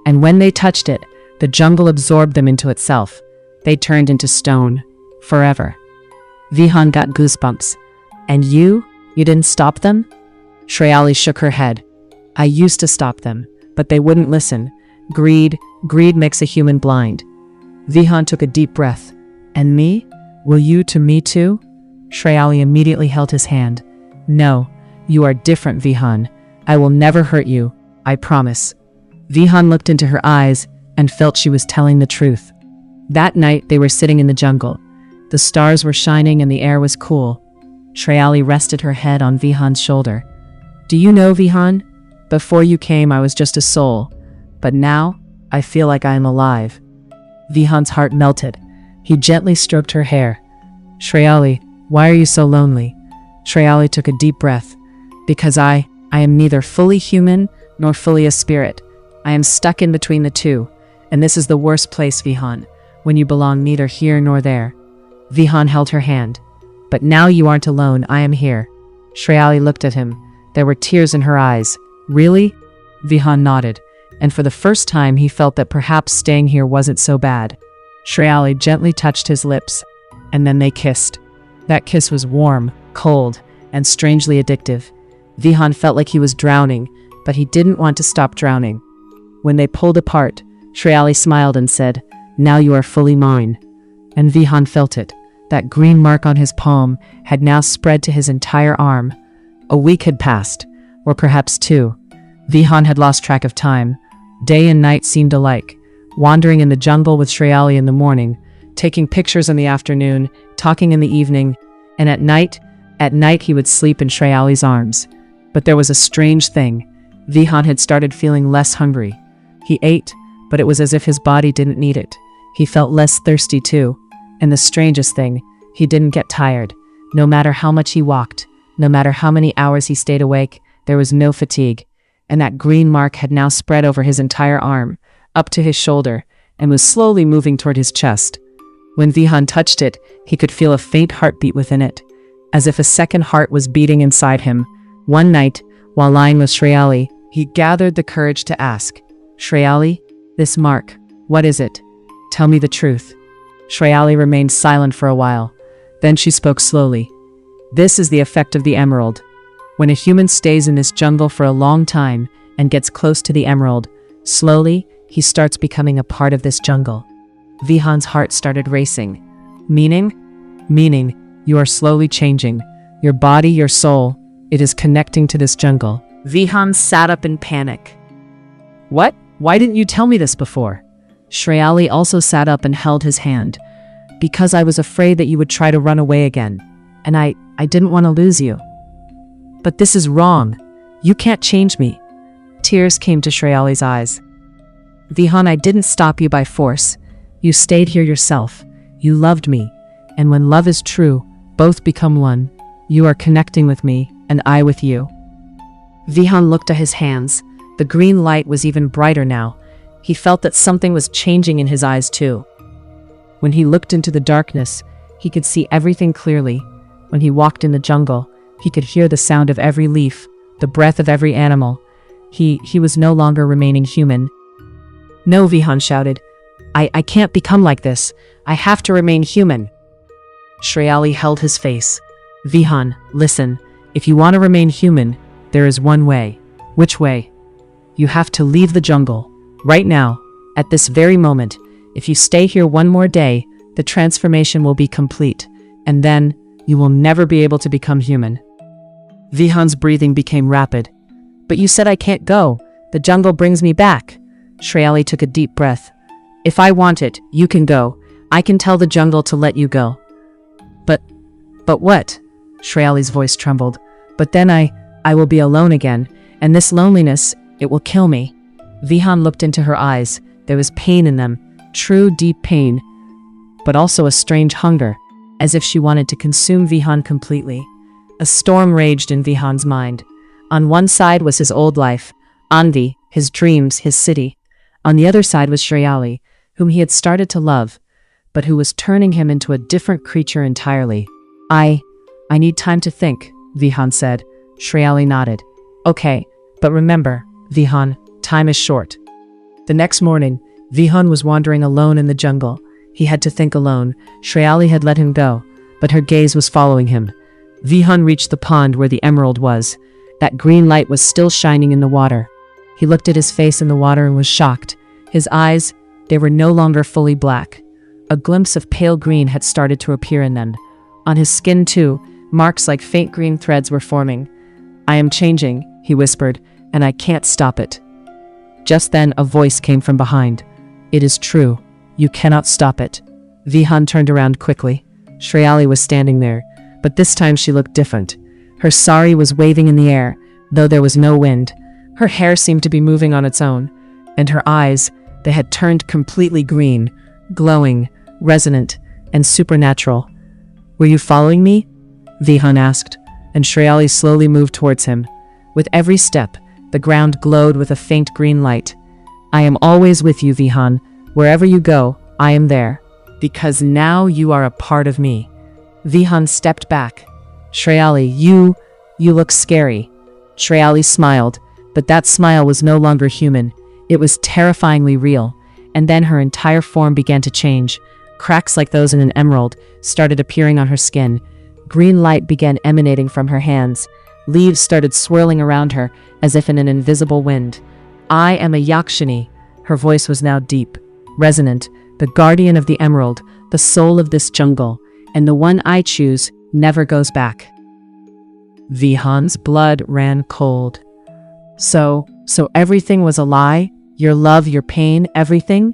[SPEAKER 1] and when they touched it, the jungle absorbed them into itself. They turned into stone, forever. Vihan got goosebumps. And you didn't stop them? Shreyali shook her head. I used to stop them, but they wouldn't listen. Greed makes a human blind. Vihan took a deep breath. And me? Will you to me too? Shreyali immediately held his hand. No, you are different, Vihan. I will never hurt you, I promise. Vihan looked into her eyes and felt she was telling the truth. That night they were sitting in the jungle. The stars were shining and the air was cool. Shreyali rested her head on Vihan's shoulder. Do you know, Vihan? Before you came, I was just a soul. But now, I feel like I am alive. Vihan's heart melted. He gently stroked her hair. Shreyali, why are you so lonely? Shreyali took a deep breath. Because I am neither fully human nor fully a spirit. I am stuck in between the two. And this is the worst place, Vihan, when you belong neither here nor there. Vihan held her hand. But now you aren't alone, I am here. Shreyali looked at him. There were tears in her eyes. Really? Vihan nodded, and for the first time he felt that perhaps staying here wasn't so bad. Shreyali gently touched his lips, and then they kissed. That kiss was warm, cold, and strangely addictive. Vihan felt like he was drowning, but he didn't want to stop drowning. When they pulled apart, Shreyali smiled and said, Now you are fully mine. and Vihan felt it. That green mark on his palm had now spread to his entire arm. A week had passed, or perhaps 2. Vihan had lost track of time. Day and night seemed alike, wandering in the jungle with Shreyali in the morning, taking pictures in the afternoon, talking in the evening, and at night he would sleep in Shreyali's arms. But there was a strange thing. Vihan had started feeling less hungry. He ate, but it was as if his body didn't need it. He felt less thirsty too. And the strangest thing, he didn't get tired. No matter how much he walked, no matter how many hours he stayed awake, there was no fatigue. And that green mark had now spread over his entire arm, up to his shoulder, and was slowly moving toward his chest. When Vihan touched it, he could feel a faint heartbeat within it, as if a second heart was beating inside him. One night, while lying with Shreyali, he gathered the courage to ask, "Shreyali, this mark, what is it? Tell me the truth." Shreyali remained silent for a while. Then she spoke slowly. "This is the effect of the emerald. When a human stays in this jungle for a long time and gets close to the emerald, slowly, he starts becoming a part of this jungle." Vihan's heart started racing. Meaning? Meaning, you are slowly changing. Your body, your soul, it is connecting to this jungle. Vihan sat up in panic. "What? Why didn't you tell me this before?" Shreyali also sat up and held his hand. "Because I was afraid that you would try to run away again, and I didn't want to lose you." "But this is wrong. You can't change me." Tears came to Shreyali's eyes. "Vihan, I didn't stop you by force. You stayed here yourself. You loved me. And when love is true, both become one. You are connecting with me, and I with you." Vihan looked at his hands. The green light was even brighter now. He felt that something was changing in his eyes too. When he looked into the darkness, he could see everything clearly. When he walked in the jungle, he could hear the sound of every leaf, the breath of every animal. He was no longer remaining human. "No," Vihan shouted. I can't become like this. I have to remain human." Shreyali held his face. "Vihan, listen. If you want to remain human, there is one way." "Which way?" "You have to leave the jungle. Right now, at this very moment. If you stay here one more day, the transformation will be complete, and then you will never be able to become human." Vihan's breathing became rapid. "But you said I can't go. The jungle brings me back." Shreyali took a deep breath. "If I want it, you can go. I can tell the jungle to let you go." But what?" Shreyali's voice trembled. "But then I will be alone again, and this loneliness, it will kill me." Vihan looked into her eyes. There was pain in them, true deep pain, but also a strange hunger, as if she wanted to consume Vihan completely. A storm raged in Vihan's mind. On one side was his old life, Anvi, his dreams, his city. On the other side was Shreyali, whom he had started to love, but who was turning him into a different creature entirely. I need time to think," Vihan said. Shreyali nodded. "Okay, but remember, Vihan, time is short." The next morning, Vihan was wandering alone in the jungle. He had to think alone. Shreyali had let him go, but her gaze was following him. Vihan reached the pond where the emerald was. That green light was still shining in the water. He looked at his face in the water and was shocked. His eyes, they were no longer fully black. A glimpse of pale green had started to appear in them. On his skin, too, marks like faint green threads were forming. "I am changing," he whispered, "and I can't stop it." Just then, a voice came from behind. "It is true. You cannot stop it." Vihan turned around quickly. Shreyali was standing there, but this time she looked different. Her sari was waving in the air, though there was no wind. Her hair seemed to be moving on its own, and her eyes, they had turned completely green, glowing, resonant, and supernatural. "Were you following me?" Vihan asked, and Shreyali slowly moved towards him. With every step, the ground glowed with a faint green light. "I am always with you, Vihan. Wherever you go, I am there. Because now you are a part of me." Vihan stepped back. "Shreyali, you look scary." Shreyali smiled, but that smile was no longer human. It was terrifyingly real. And then her entire form began to change. Cracks like those in an emerald started appearing on her skin. Green light began emanating from her hands. Leaves started swirling around her as if in an invisible wind. "I am a Yakshini." Her voice was now deep, resonant, the guardian of the emerald, the soul of this jungle, and the one I choose never goes back." Vihan's blood ran cold. So everything was a lie? Your love, your pain, everything?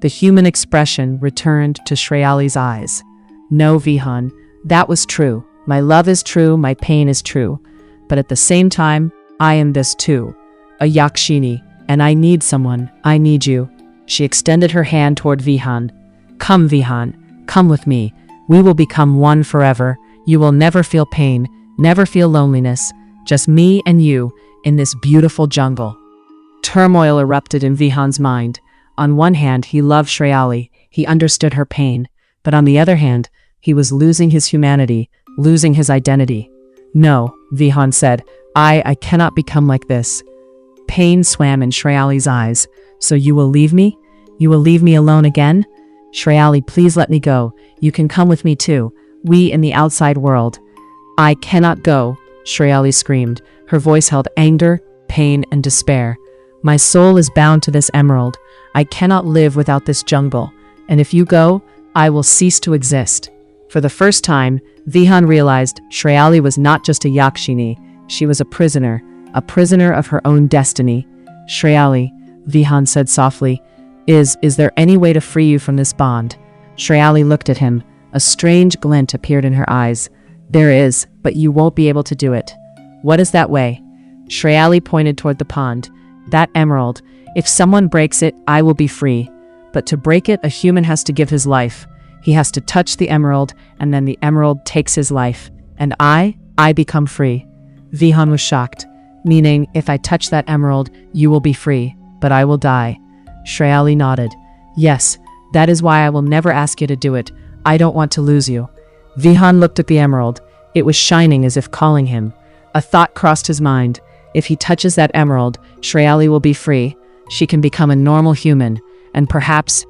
[SPEAKER 1] The human expression returned to Shreyali's eyes. "No, Vihan, that was true. My love is true, my pain is true. But at the same time, I am this too, a Yakshini, and I need someone. I need you." She extended her hand toward Vihan. "Come, Vihan, come with me. We will become one forever. You will never feel pain, never feel loneliness, just me and you in this beautiful jungle." Turmoil erupted in Vihan's mind. On one hand, he loved Shreyali, he understood her pain, but on the other hand, he was losing his humanity, losing his identity. "No," Vihan said, I cannot become like this." Pain swam in Shreyali's eyes. "So you will leave me? You will leave me alone again? Shreyali, please let me go. You can come with me too. We in the outside world." "I cannot go," Shreyali screamed. Her voice held anger, pain, and despair. "My soul is bound to this emerald. I cannot live without this jungle. And if you go, I will cease to exist." For the first time, Vihan realized Shreyali was not just a Yakshini. She was a prisoner of her own destiny. "Shreyali," Vihan said softly, Is there any way to free you from this bond?" Shreyali looked at him. A strange glint appeared in her eyes. "There is, but you won't be able to do it." "What is that way?" Shreyali pointed toward the pond. "That emerald. If someone breaks it, I will be free. But to break it, a human has to give his life. He has to touch the emerald, and then the emerald takes his life. And I become free." Vihan was shocked. "Meaning, if I touch that emerald, you will be free, but I will die." Shreyali nodded. "Yes, that is why I will never ask you to do it. I don't want to lose you." Vihan looked at the emerald. It was shining as if calling him. A thought crossed his mind. If he touches that emerald, Shreyali will be free. She can become a normal human, and perhaps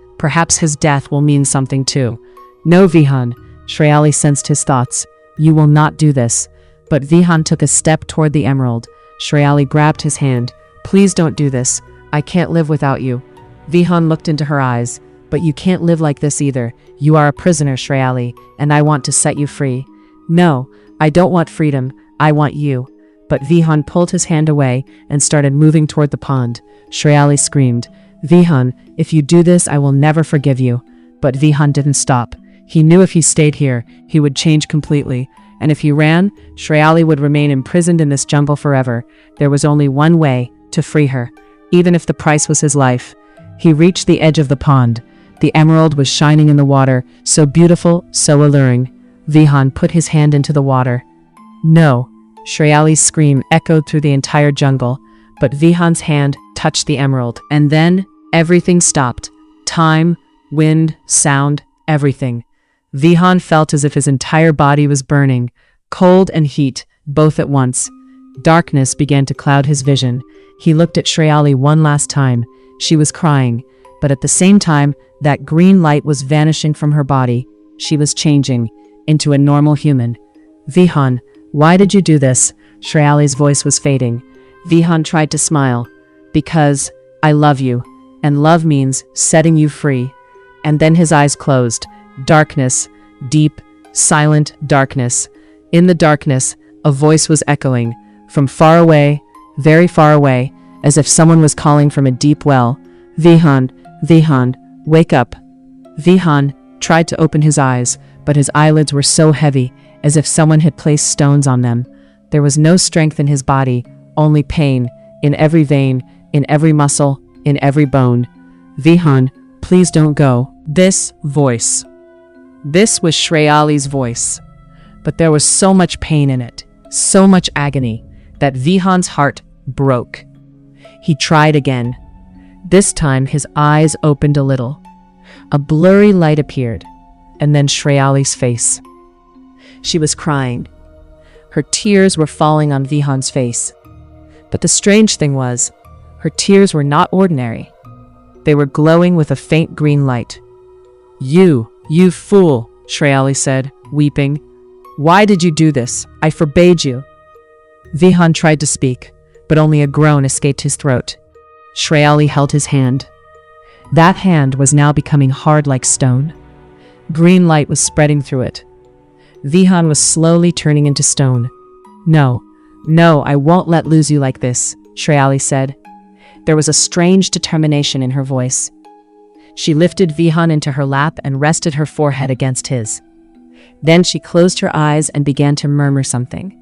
[SPEAKER 1] his death will mean something too. "No, Vihan," Shreyali sensed his thoughts. "You will not do this." But Vihan took a step toward the emerald. Shreyali grabbed his hand. "Please don't do this. I can't live without you." Vihan looked into her eyes. "But you can't live like this either. You are a prisoner, Shreyali, and I want to set you free." "No, I don't want freedom. I want you." But Vihan pulled his hand away and started moving toward the pond. Shreyali screamed, "Vihan, if you do this, I will never forgive you." But Vihan didn't stop. He knew if he stayed here, he would change completely. And if he ran, Shreyali would remain imprisoned in this jungle forever. There was only one way to free her, even if the price was his life. He reached the edge of the pond. The emerald was shining in the water, so beautiful, so alluring. Vihan put his hand into the water. "No!" Shreyali's scream echoed through the entire jungle, but Vihan's hand touched the emerald, and then everything stopped. Time, wind, sound, everything. Vihan felt as if his entire body was burning, cold and heat, both at once. Darkness began to cloud his vision. He looked at Shreyali one last time. She was crying, but at the same time, that green light was vanishing from her body. She was changing into a normal human. "Vihan, why did you do this?" Shreyali's voice was fading. Vihan tried to smile. "Because I love you, and love means setting you free." And then his eyes closed. Darkness, deep, silent darkness. In the darkness, a voice was echoing, from far away, very far away, as if someone was calling from a deep well. "Vihan, Vihan, wake up." Vihan tried to open his eyes, but his eyelids were so heavy, as if someone had placed stones on them. There was no strength in his body, only pain, in every vein, in every muscle, in every bone. "Vihan, please don't go." This voice. This was Shreyali's voice. But there was so much pain in it, so much agony, that Vihan's heart broke. He tried again. This time his eyes opened a little. A blurry light appeared, and then Shreyali's face. She was crying. Her tears were falling on Vihan's face. But the strange thing was, her tears were not ordinary. They were glowing with a faint green light. You fool," Shreyali said, weeping. "Why did you do this? I forbade you." Vihan tried to speak, but only a groan escaped his throat. Shreyali held his hand. That hand was now becoming hard like stone. Green light was spreading through it. Vihan was slowly turning into stone. No, no, I won't let lose you like this, Shreyali said. There was a strange determination in her voice. She lifted Vihan into her lap and rested her forehead against his. Then she closed her eyes and began to murmur something.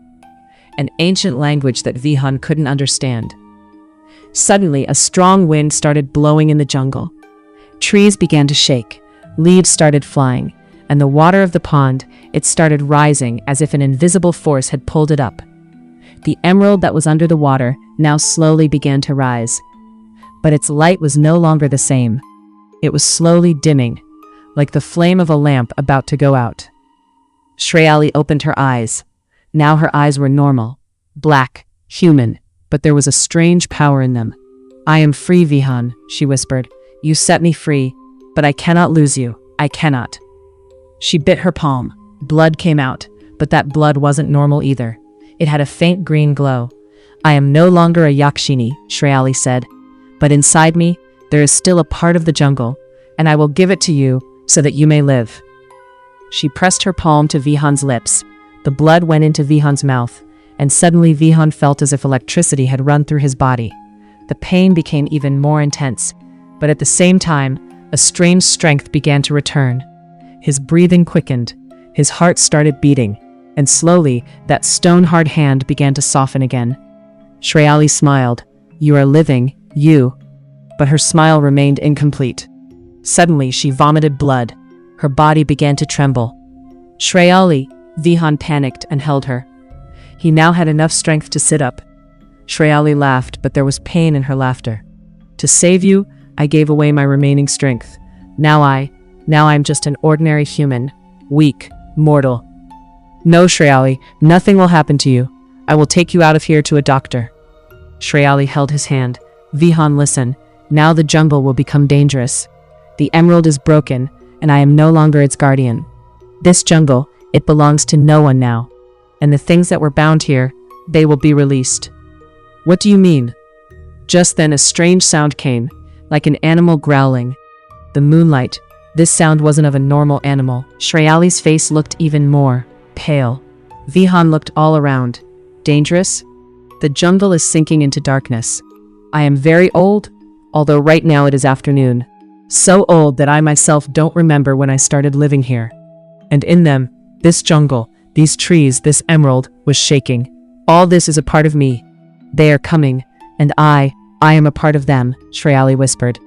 [SPEAKER 1] An ancient language that Vihan couldn't understand. Suddenly, a strong wind started blowing in the jungle. Trees began to shake, leaves started flying, and the water of the pond, it started rising as if an invisible force had pulled it up. The emerald that was under the water now slowly began to rise. But its light was no longer the same. It was slowly dimming, like the flame of a lamp about to go out. Shreyali opened her eyes. Now her eyes were normal, black, human, but there was a strange power in them. I am free, Vihan, she whispered. You set me free, but I cannot lose you. I cannot. She bit her palm. Blood came out, but that blood wasn't normal either. It had a faint green glow. I am no longer a Yakshini, Shreyali said, but inside me, there is still a part of the jungle, and I will give it to you so that you may live. She pressed her palm to Vihan's lips. The blood went into Vihan's mouth, and suddenly Vihan felt as if electricity had run through his body. The pain became even more intense, but at the same time, a strange strength began to return. His breathing quickened, his heart started beating, and slowly, that stone-hard hand began to soften again. Shreyali smiled. You are living, you. But her smile remained incomplete. Suddenly, she vomited blood. Her body began to tremble. Shreyali, Vihan panicked and held her. He now had enough strength to sit up. Shreyali laughed, but there was pain in her laughter. To save you, I gave away my remaining strength. Now I'm just an ordinary human, weak, mortal. No, Shreyali, nothing will happen to you. I will take you out of here to a doctor. Shreyali held his hand. Vihan, listen. Now the jungle will become dangerous. The emerald is broken, and I am no longer its guardian. This jungle, it belongs to no one now. And the things that were bound here, they will be released. What do you mean? Just then a strange sound came, like an animal growling. The moonlight. This sound wasn't of a normal animal. Shreyali's face looked even more pale. Vihan looked all around. Dangerous? The jungle is sinking into darkness. I am very old, although right now it is afternoon. So old that I myself don't remember when I started living here. And in them, this jungle, these trees, this emerald, was shaking. All this is a part of me. They are coming, and I am a part of them, Shreyali whispered.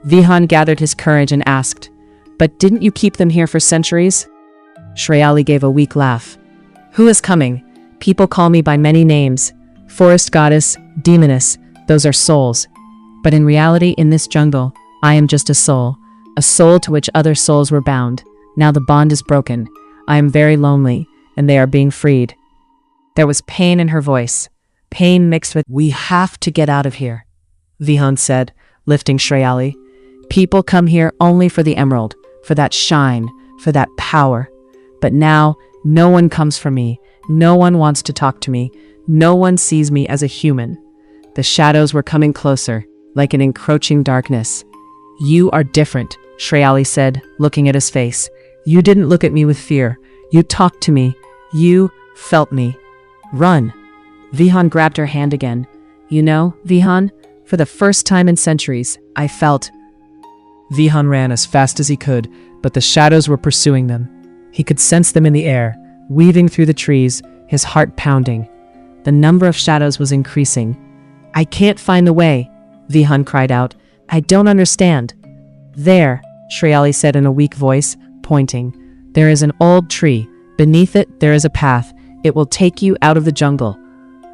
[SPEAKER 1] Vihan gathered his courage and asked, But didn't you keep them here for centuries? Shreyali gave a weak laugh. Who is coming? People call me by many names. Forest goddess, demoness, those are souls. But in reality, in this jungle, I am just a soul to which other souls were bound. Now the bond is broken. I am very lonely, and they are being freed. There was pain in her voice, pain mixed with, We have to get out of here, Vihan said, lifting Shreyali. People come here only for the emerald, for that shine, for that power. But now, no one comes for me. No one wants to talk to me. No one sees me as a human. The shadows were coming closer, like an encroaching darkness. You are different, Shreyali said, looking at his face. You didn't look at me with fear. You talked to me. You felt me. Run. Vihan grabbed her hand again. You know, Vihan, for the first time in centuries, I felt. Vihan ran as fast as he could, but the shadows were pursuing them. He could sense them in the air, weaving through the trees, his heart pounding. The number of shadows was increasing. I can't find the way, Vihan cried out. I don't understand. There, Shreyali said in a weak voice, pointing. There is an old tree. Beneath it, there is a path. It will take you out of the jungle.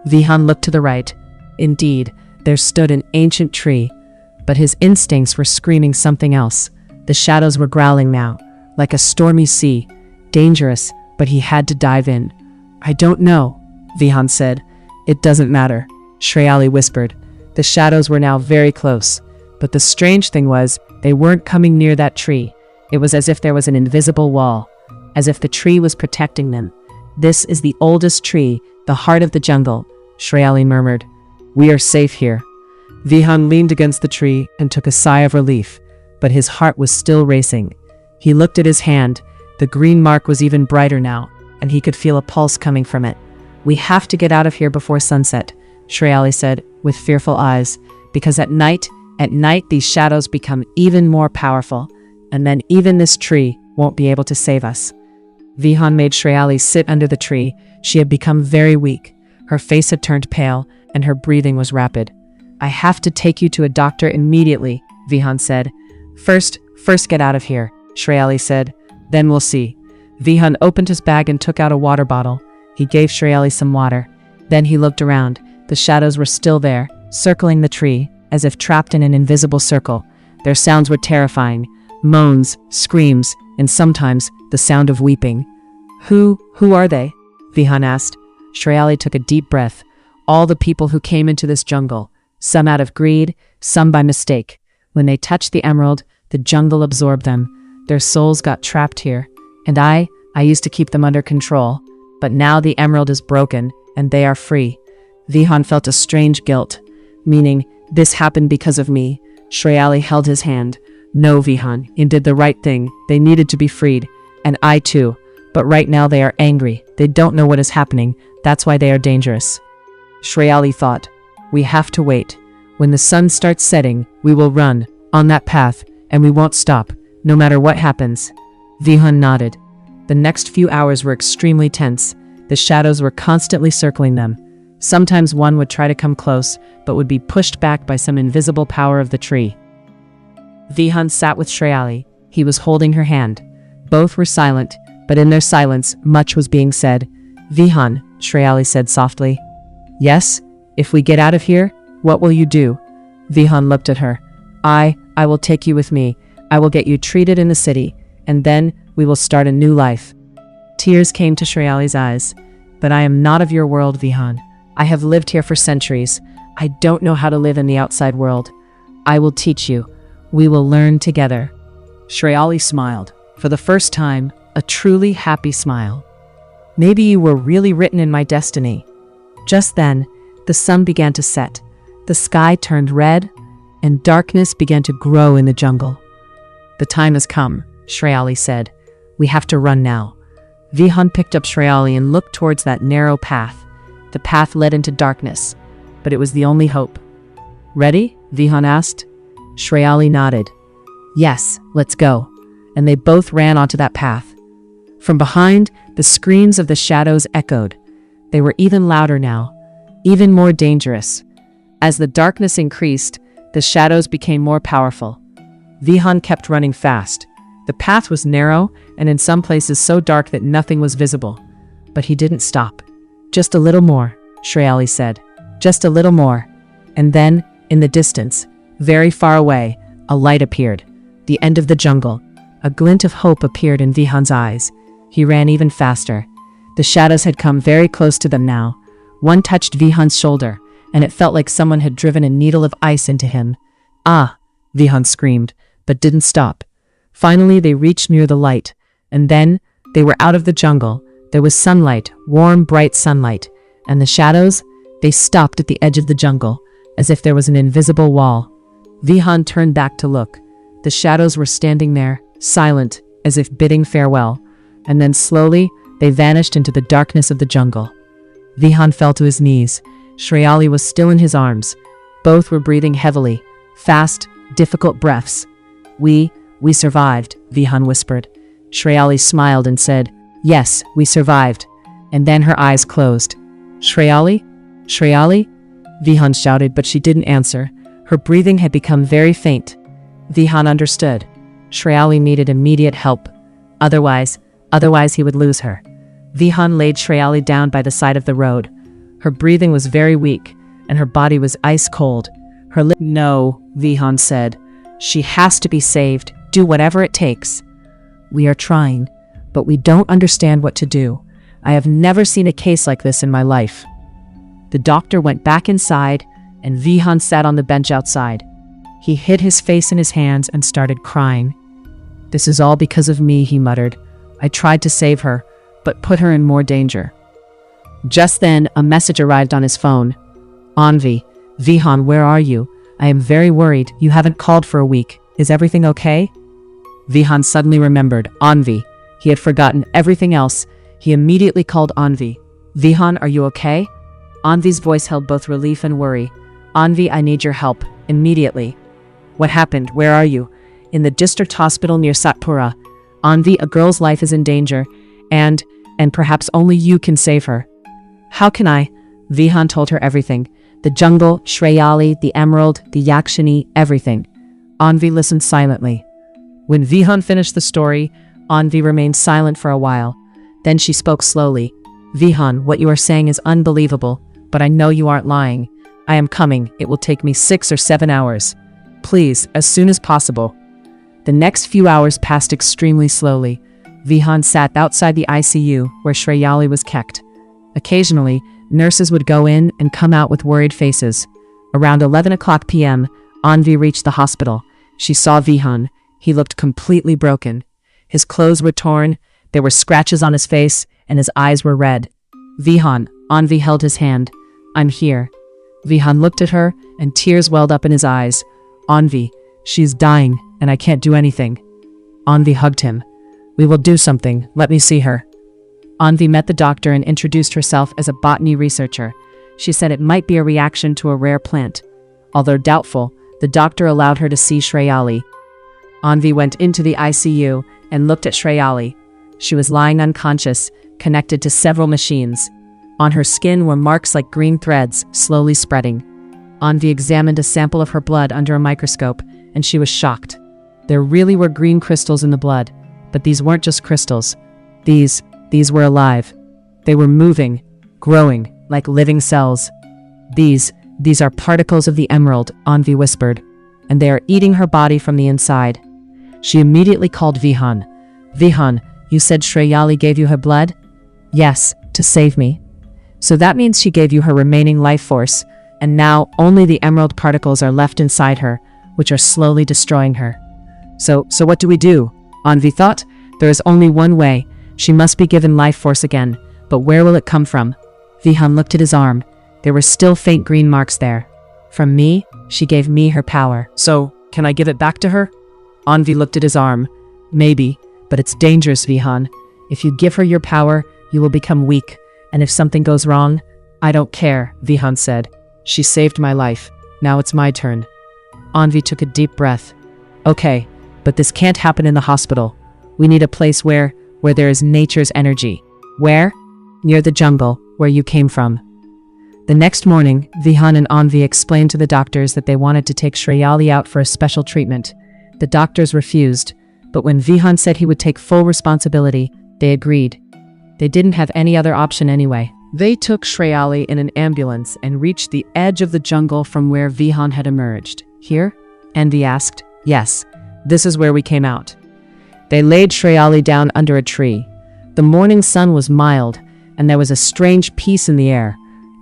[SPEAKER 1] Vihan looked to the right. Indeed, there stood an ancient tree, but his instincts were screaming something else. The shadows were growling now, like a stormy sea, dangerous, but he had to dive in. I don't know, Vihan said. It doesn't matter, Shreyali whispered. The shadows were now very close, but the strange thing was, they weren't coming near that tree. It was as if there was an invisible wall, as if the tree was protecting them. This is the oldest tree, the heart of the jungle, Shreyali murmured. We are safe here. Vihan leaned against the tree and took a sigh of relief, but his heart was still racing. He looked at his hand. The green mark was even brighter now, and he could feel a pulse coming from it. "We have to get out of here before sunset," Shreyali said, with fearful eyes, "because at night, these shadows become even more powerful, and then even this tree won't be able to save us." Vihan made Shreyali sit under the tree. She had become very weak. Her face had turned pale, and her breathing was rapid. "I have to take you to a doctor immediately," Vihan said. First get out of here," Shreyali said. "Then we'll see." Vihan opened his bag and took out a water bottle. He gave Shreyali some water. Then he looked around. The shadows were still there, circling the tree, as if trapped in an invisible circle. Their sounds were terrifying. Moans, screams, and sometimes the sound of weeping. Who are they?" Vihan asked. Shreyali took a deep breath. "All the people who came into this jungle, some out of greed, some by mistake. When they touched the emerald, the jungle absorbed them. Their souls got trapped here. And I used to keep them under control. But now the emerald is broken, and they are free." Vihan felt a strange guilt, meaning, this happened because of me. Shreyali held his hand. "No, Vihan, you did the right thing. They needed to be freed. And I too. But right now they are angry. They don't know what is happening. That's why they are dangerous." Shreyali thought, "We have to wait. When the sun starts setting, we will run on that path, and we won't stop, no matter what happens." Vihan nodded. The next few hours were extremely tense. The shadows were constantly circling them. Sometimes one would try to come close, but would be pushed back by some invisible power of the tree. Vihan sat with Shreyali. He was holding her hand. Both were silent, but in their silence, much was being said. "Vihan," Shreyali said softly. "Yes? If we get out of here, what will you do?" Vihan looked at her. I will take you with me. I will get you treated in the city, and then we will start a new life." Tears came to Shreyali's eyes. "But I am not of your world, Vihan. I have lived here for centuries. I don't know how to live in the outside world. I will teach you. We will learn together." Shreyali smiled. For the first time, a truly happy smile. "Maybe you were really written in my destiny." Just then, the sun began to set. The sky turned red, and darkness began to grow in the jungle. "The time has come," Shreyali said. "We have to run now." Vihan picked up Shreyali and looked towards that narrow path. The path led into darkness, but it was the only hope. "Ready?" Vihan asked. Shreyali nodded. "Yes, let's go." And they both ran onto that path. From behind, the screams of the shadows echoed. They were even louder now, even more dangerous. As the darkness increased, the shadows became more powerful. Vihan kept running fast. The path was narrow and in some places so dark that nothing was visible. But he didn't stop. "Just a little more," Shreyali said. "Just a little more." And then, in the distance, very far away, a light appeared. The end of the jungle. A glint of hope appeared in Vihan's eyes. He ran even faster. The shadows had come very close to them now. One touched Vihan's shoulder, and it felt like someone had driven a needle of ice into him. "Ah!" Vihan screamed, but didn't stop. Finally, they reached near the light, and then they were out of the jungle. There was sunlight, warm, bright sunlight, and the shadows, they stopped at the edge of the jungle, as if there was an invisible wall. Vihan turned back to look. The shadows were standing there, silent, as if bidding farewell, and then slowly they vanished into the darkness of the jungle. Vihan fell to his knees. Shreyali was still in his arms. Both were breathing heavily, fast, difficult breaths. We survived," Vihan whispered. Shreyali smiled and said, "Yes, we survived." And then her eyes closed. "Shreyali? Shreyali?" Vihan shouted, but she didn't answer. Her breathing had become very faint. Vihan understood. Shreyali needed immediate help. Otherwise he would lose her. Vihan laid Shreyali down by the side of the road. Her breathing was very weak, and her body was ice cold. "No," Vihan said. "She has to be saved. Do whatever it takes." "We are trying, but we don't understand what to do. I have never seen a case like this in my life." The doctor went back inside, and Vihan sat on the bench outside. He hid his face in his hands and started crying. "This is all because of me," he muttered. "I tried to save her, but put her in more danger." Just then, a message arrived on his phone. "Anvi, Vihan, where are you? I am very worried. You haven't called for a week. Is everything okay?" Vihan suddenly remembered Anvi. He had forgotten everything else. He immediately called Anvi. Vihan, are you okay? Anvi's voice held both relief and worry. Anvi, I need your help, immediately. What happened? Where are you? In the district hospital near Satpura. Anvi, a girl's life is in danger, and perhaps only you can save her. How can I? Vihan told her everything. The jungle, Shreyali, the emerald, the Yakshini, everything. Anvi listened silently. When Vihan finished the story, Anvi remained silent for a while. Then she spoke slowly. Vihan, what you are saying is unbelievable, but I know you aren't lying. I am coming. It will take me 6 or 7 hours. Please, as soon as possible. The next few hours passed extremely slowly. Vihan sat outside the ICU where Shreyali was kept. Occasionally, nurses would go in and come out with worried faces. Around 11 o'clock p.m., Anvi reached the hospital. She saw Vihan. He looked completely broken. His clothes were torn, there were scratches on his face, and his eyes were red. Vihan, Anvi held his hand. I'm here. Vihan looked at her, and tears welled up in his eyes. Anvi, she's dying, and I can't do anything. Anvi hugged him. We will do something. Let me see her. Anvi met the doctor and introduced herself as a botany researcher. She said it might be a reaction to a rare plant. Although doubtful, the doctor allowed her to see Shreyali. Anvi went into the ICU and looked at Shreyali. She was lying unconscious, connected to several machines. On her skin were marks like green threads, slowly spreading. Anvi examined a sample of her blood under a microscope, and she was shocked. There really were green crystals in the blood, but these weren't just crystals. These were alive. They were moving, growing, like living cells. These are particles of the emerald, Anvi whispered, and they are eating her body from the inside. She immediately called Vihan. Vihan, you said Shreyali gave you her blood? Yes, to save me. So that means she gave you her remaining life force, and now only the emerald particles are left inside her, which are slowly destroying her. So what do we do? Anvi thought. There is only one way. She must be given life force again, but where will it come from? Vihan looked at his arm. There were still faint green marks there. From me, she gave me her power. So, can I give it back to her? Anvi looked at his arm. Maybe, but it's dangerous, Vihan. If you give her your power, you will become weak, and if something goes wrong, I don't care, Vihan said. She saved my life. Now it's my turn. Anvi took a deep breath. Okay, but this can't happen in the hospital. We need a place where there is nature's energy. Where? Near the jungle, where you came from. The next morning, Vihan and Anvi explained to the doctors that they wanted to take Shreyali out for a special treatment. The doctors refused, but when Vihan said he would take full responsibility, they agreed. They didn't have any other option anyway. They took Shreyali in an ambulance and reached the edge of the jungle from where Vihan had emerged. Here? Anvi asked. Yes, this is where we came out. They laid Shreyali down under a tree. The morning sun was mild, and there was a strange peace in the air.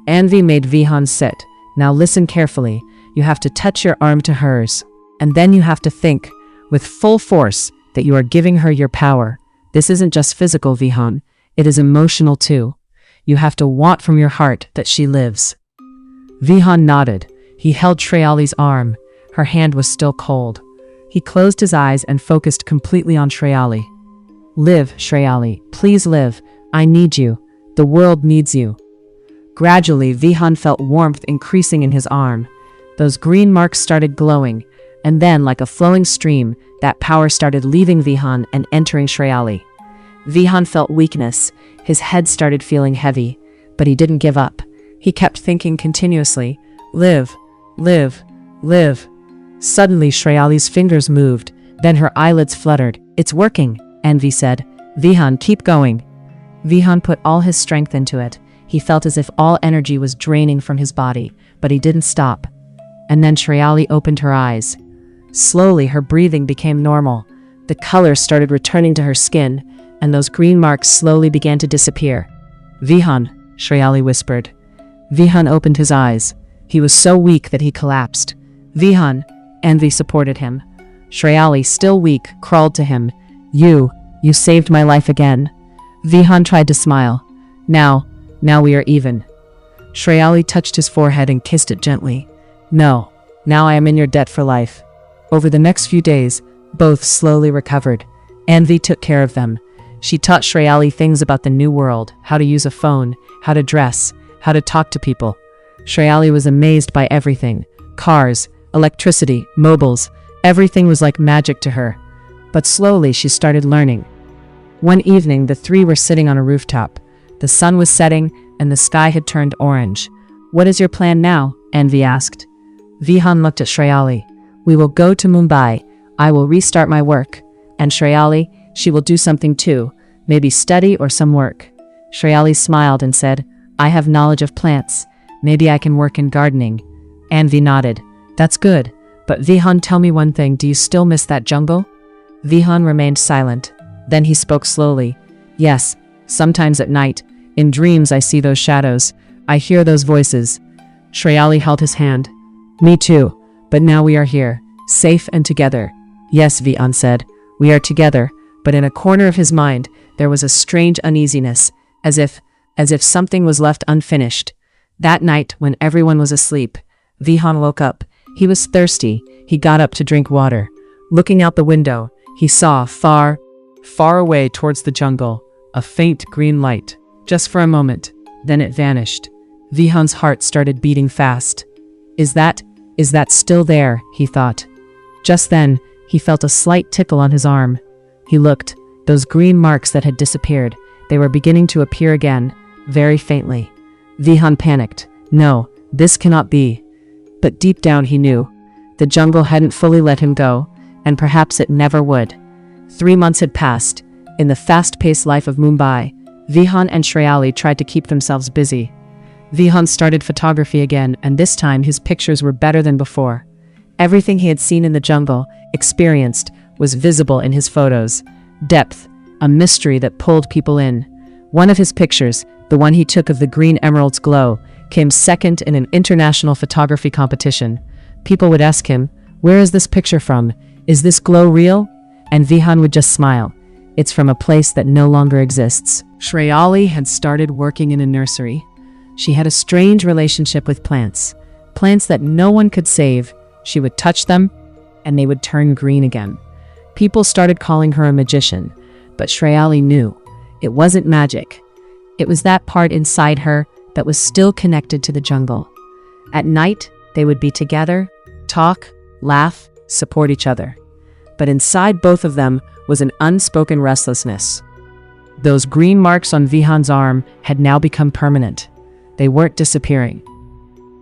[SPEAKER 1] Anvi made Vihan sit. Now listen carefully. You have to touch your arm to hers. And then you have to think, with full force, that you are giving her your power. This isn't just physical, Vihan. It is emotional too. You have to want from your heart that she lives. Vihan nodded. He held Shreyali's arm. Her hand was still cold. He closed his eyes and focused completely on Shreyali. Live, Shreyali. Please live. I need you. The world needs you. Gradually, Vihan felt warmth increasing in his arm. Those green marks started glowing, and then, like a flowing stream, that power started leaving Vihan and entering Shreyali. Vihan felt weakness. His head started feeling heavy, but he didn't give up. He kept thinking continuously, live, live, live. Suddenly, Shreyali's fingers moved, then her eyelids fluttered. It's working, Anvi said. Vihan, keep going. Vihan put all his strength into it. He felt as if all energy was draining from his body, but he didn't stop. And then Shreyali opened her eyes. Slowly, her breathing became normal. The color started returning to her skin, and those green marks slowly began to disappear. Vihan, Shreyali whispered. Vihan opened his eyes. He was so weak that he collapsed. Vihan, Anvi supported him. Shreyali, still weak, crawled to him. You saved my life again. Vihan tried to smile. Now we are even. Shreyali touched his forehead and kissed it gently. No, now I am in your debt for life. Over the next few days, Both slowly recovered. Anvi took care of them. She taught Shreyali things about the new world, how to use a phone, how to dress, how to talk to people. Shreyali was amazed by everything. Cars, electricity, mobiles, everything was like magic to her. But slowly she started learning. One evening, the three were sitting on a rooftop. The sun was setting, and the sky had turned orange. "What is your plan now?" Anvi asked. Vihan looked at Shreyali. "We will go to Mumbai. I will restart my work. And Shreyali, she will do something too, maybe study or some work." Shreyali smiled and said, "I have knowledge of plants. Maybe I can work in gardening." Anvi nodded. "That's good. But Vihan, tell me one thing, do you still miss that jungle?" Vihan remained silent. Then he spoke slowly. "Yes, sometimes at night, in dreams I see those shadows. I hear those voices." Shreyali held his hand. "Me too, but now we are here, safe and together." "Yes," Vihan said, "we are together," but in a corner of his mind, there was a strange uneasiness, as if something was left unfinished. That night, when everyone was asleep, Vihan woke up. He was thirsty. He got up to drink water. Looking out the window, he saw far away towards the jungle, a faint green light. Just for a moment, then it vanished. Vihan's heart started beating fast. Is that still there?" he thought. Just then, he felt a slight tickle on his arm. He looked. Those green marks that had disappeared, they were beginning to appear again, very faintly. Vihan panicked. No, this cannot be. But deep down he knew. The jungle hadn't fully let him go, and perhaps it never would. 3 months had passed. In the fast-paced life of Mumbai, Vihan and Shreyali tried to keep themselves busy. Vihan started photography again, and this time his pictures were better than before. Everything he had seen in the jungle, experienced, was visible in his photos. Depth, a mystery that pulled people in. One of his pictures, the one he took of the green emerald's glow, came second in an international photography competition. People would ask him, "Where is this picture from? Is this glow real?" And Vihan would just smile. "It's from a place that no longer exists." Shreyali had started working in a nursery. She had a strange relationship with plants. Plants that no one could save. She would touch them, and they would turn green again. People started calling her a magician, but Shreyali knew. It wasn't magic. It was that part inside her that was still connected to the jungle. At night, they would be together, talk, laugh, support each other. But inside both of them was an unspoken restlessness. Those green marks on Vihan's arm had now become permanent. They weren't disappearing.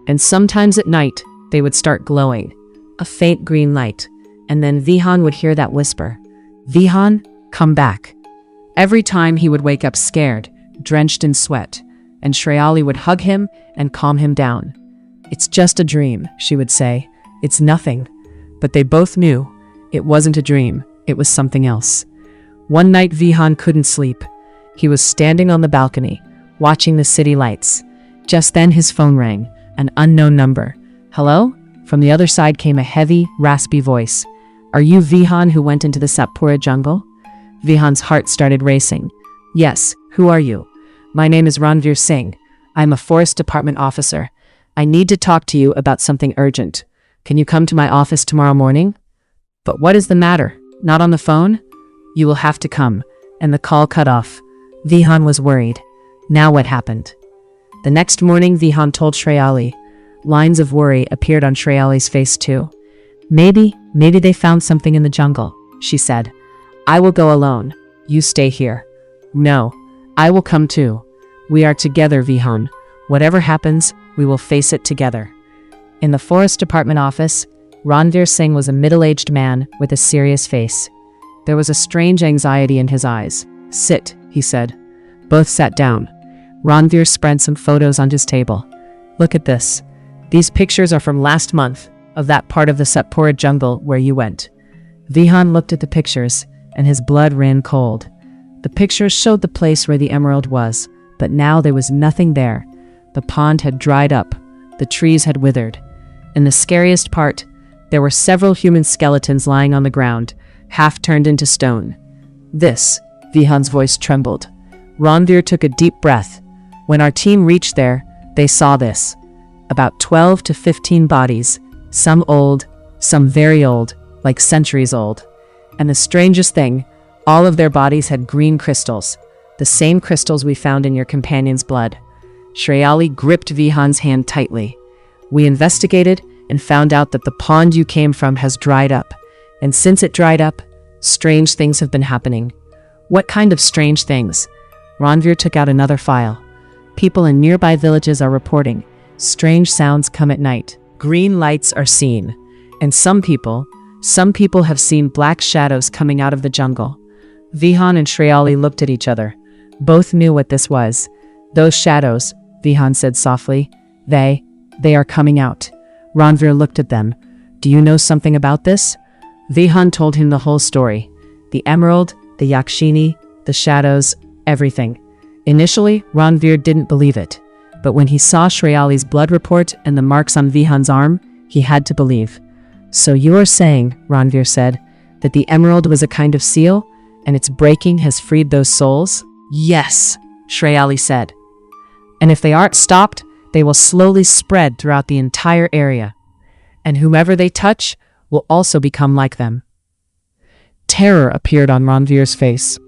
[SPEAKER 1] And sometimes at night, they would start glowing, a faint green light, and then Vihan would hear that whisper, "Vihan, come back." Every time he would wake up scared, drenched in sweat, and Shreyali would hug him and calm him down. "It's just a dream," she would say. "It's nothing." But they both knew it wasn't a dream, it was something else. One night Vihan couldn't sleep. He was standing on the balcony, watching the city lights. Just then his phone rang, an unknown number. "Hello?" From the other side came a heavy, raspy voice. "Are you Vihan who went into the Satpura jungle?" Vihan's heart started racing. "Yes, who are you?" "My name is Ranveer Singh. I'm a forest department officer. I need to talk to you about something urgent. Can you come to my office tomorrow morning?" "But what is the matter? Not on the phone?" "You will have to come." And the call cut off. Vihan was worried. Now what happened? The next morning, Vihan told Shreyali. Lines of worry appeared on Shreyali's face too. Maybe they found something in the jungle," she said. "I will go alone. You stay here." "No, I will come too. We are together, Vihan. Whatever happens, we will face it together." In the forest department office, Ranveer Singh was a middle-aged man with a serious face. There was a strange anxiety in his eyes. "Sit," he said. Both sat down. Ranveer spread some photos on his table. "Look at this. These pictures are from last month, of that part of the Satpura jungle where you went." Vihan looked at the pictures, and his blood ran cold. The pictures showed the place where the emerald was, but now there was nothing there. The pond had dried up. The trees had withered. And the scariest part, there were several human skeletons lying on the ground, half turned into stone. "This," Vihan's voice trembled. Ranveer took a deep breath. "When our team reached there, they saw this. About 12 to 15 bodies, some old, some very old, like centuries old. And the strangest thing, all of their bodies had green crystals, the same crystals we found in your companion's blood. Shreyali gripped Vihan's hand tightly. We investigated and found out that the pond you came from has dried up. And since it dried up, strange things have been happening. What kind of strange things? Ranveer took out another file. People in nearby villages are reporting. Strange sounds come at night. Green lights are seen. And some people have seen black shadows coming out of the jungle. Vihan and Shreyali looked at each other. Both knew what this was. Those shadows, Vihan said softly, they are coming out. Ranveer looked at them. Do you know something about this? Vihan told him the whole story. The emerald, the Yakshini, the shadows, everything. Initially, Ranveer didn't believe it. But when he saw Shreyali's blood report and the marks on Vihan's arm, he had to believe. So you are saying, Ranveer said, that the emerald was a kind of seal, and its breaking has freed those souls? Yes, Shreyali said. And if they aren't stopped, they will slowly spread throughout the entire area. And whomever they touch will also become like them. Terror appeared on Ranveer's face.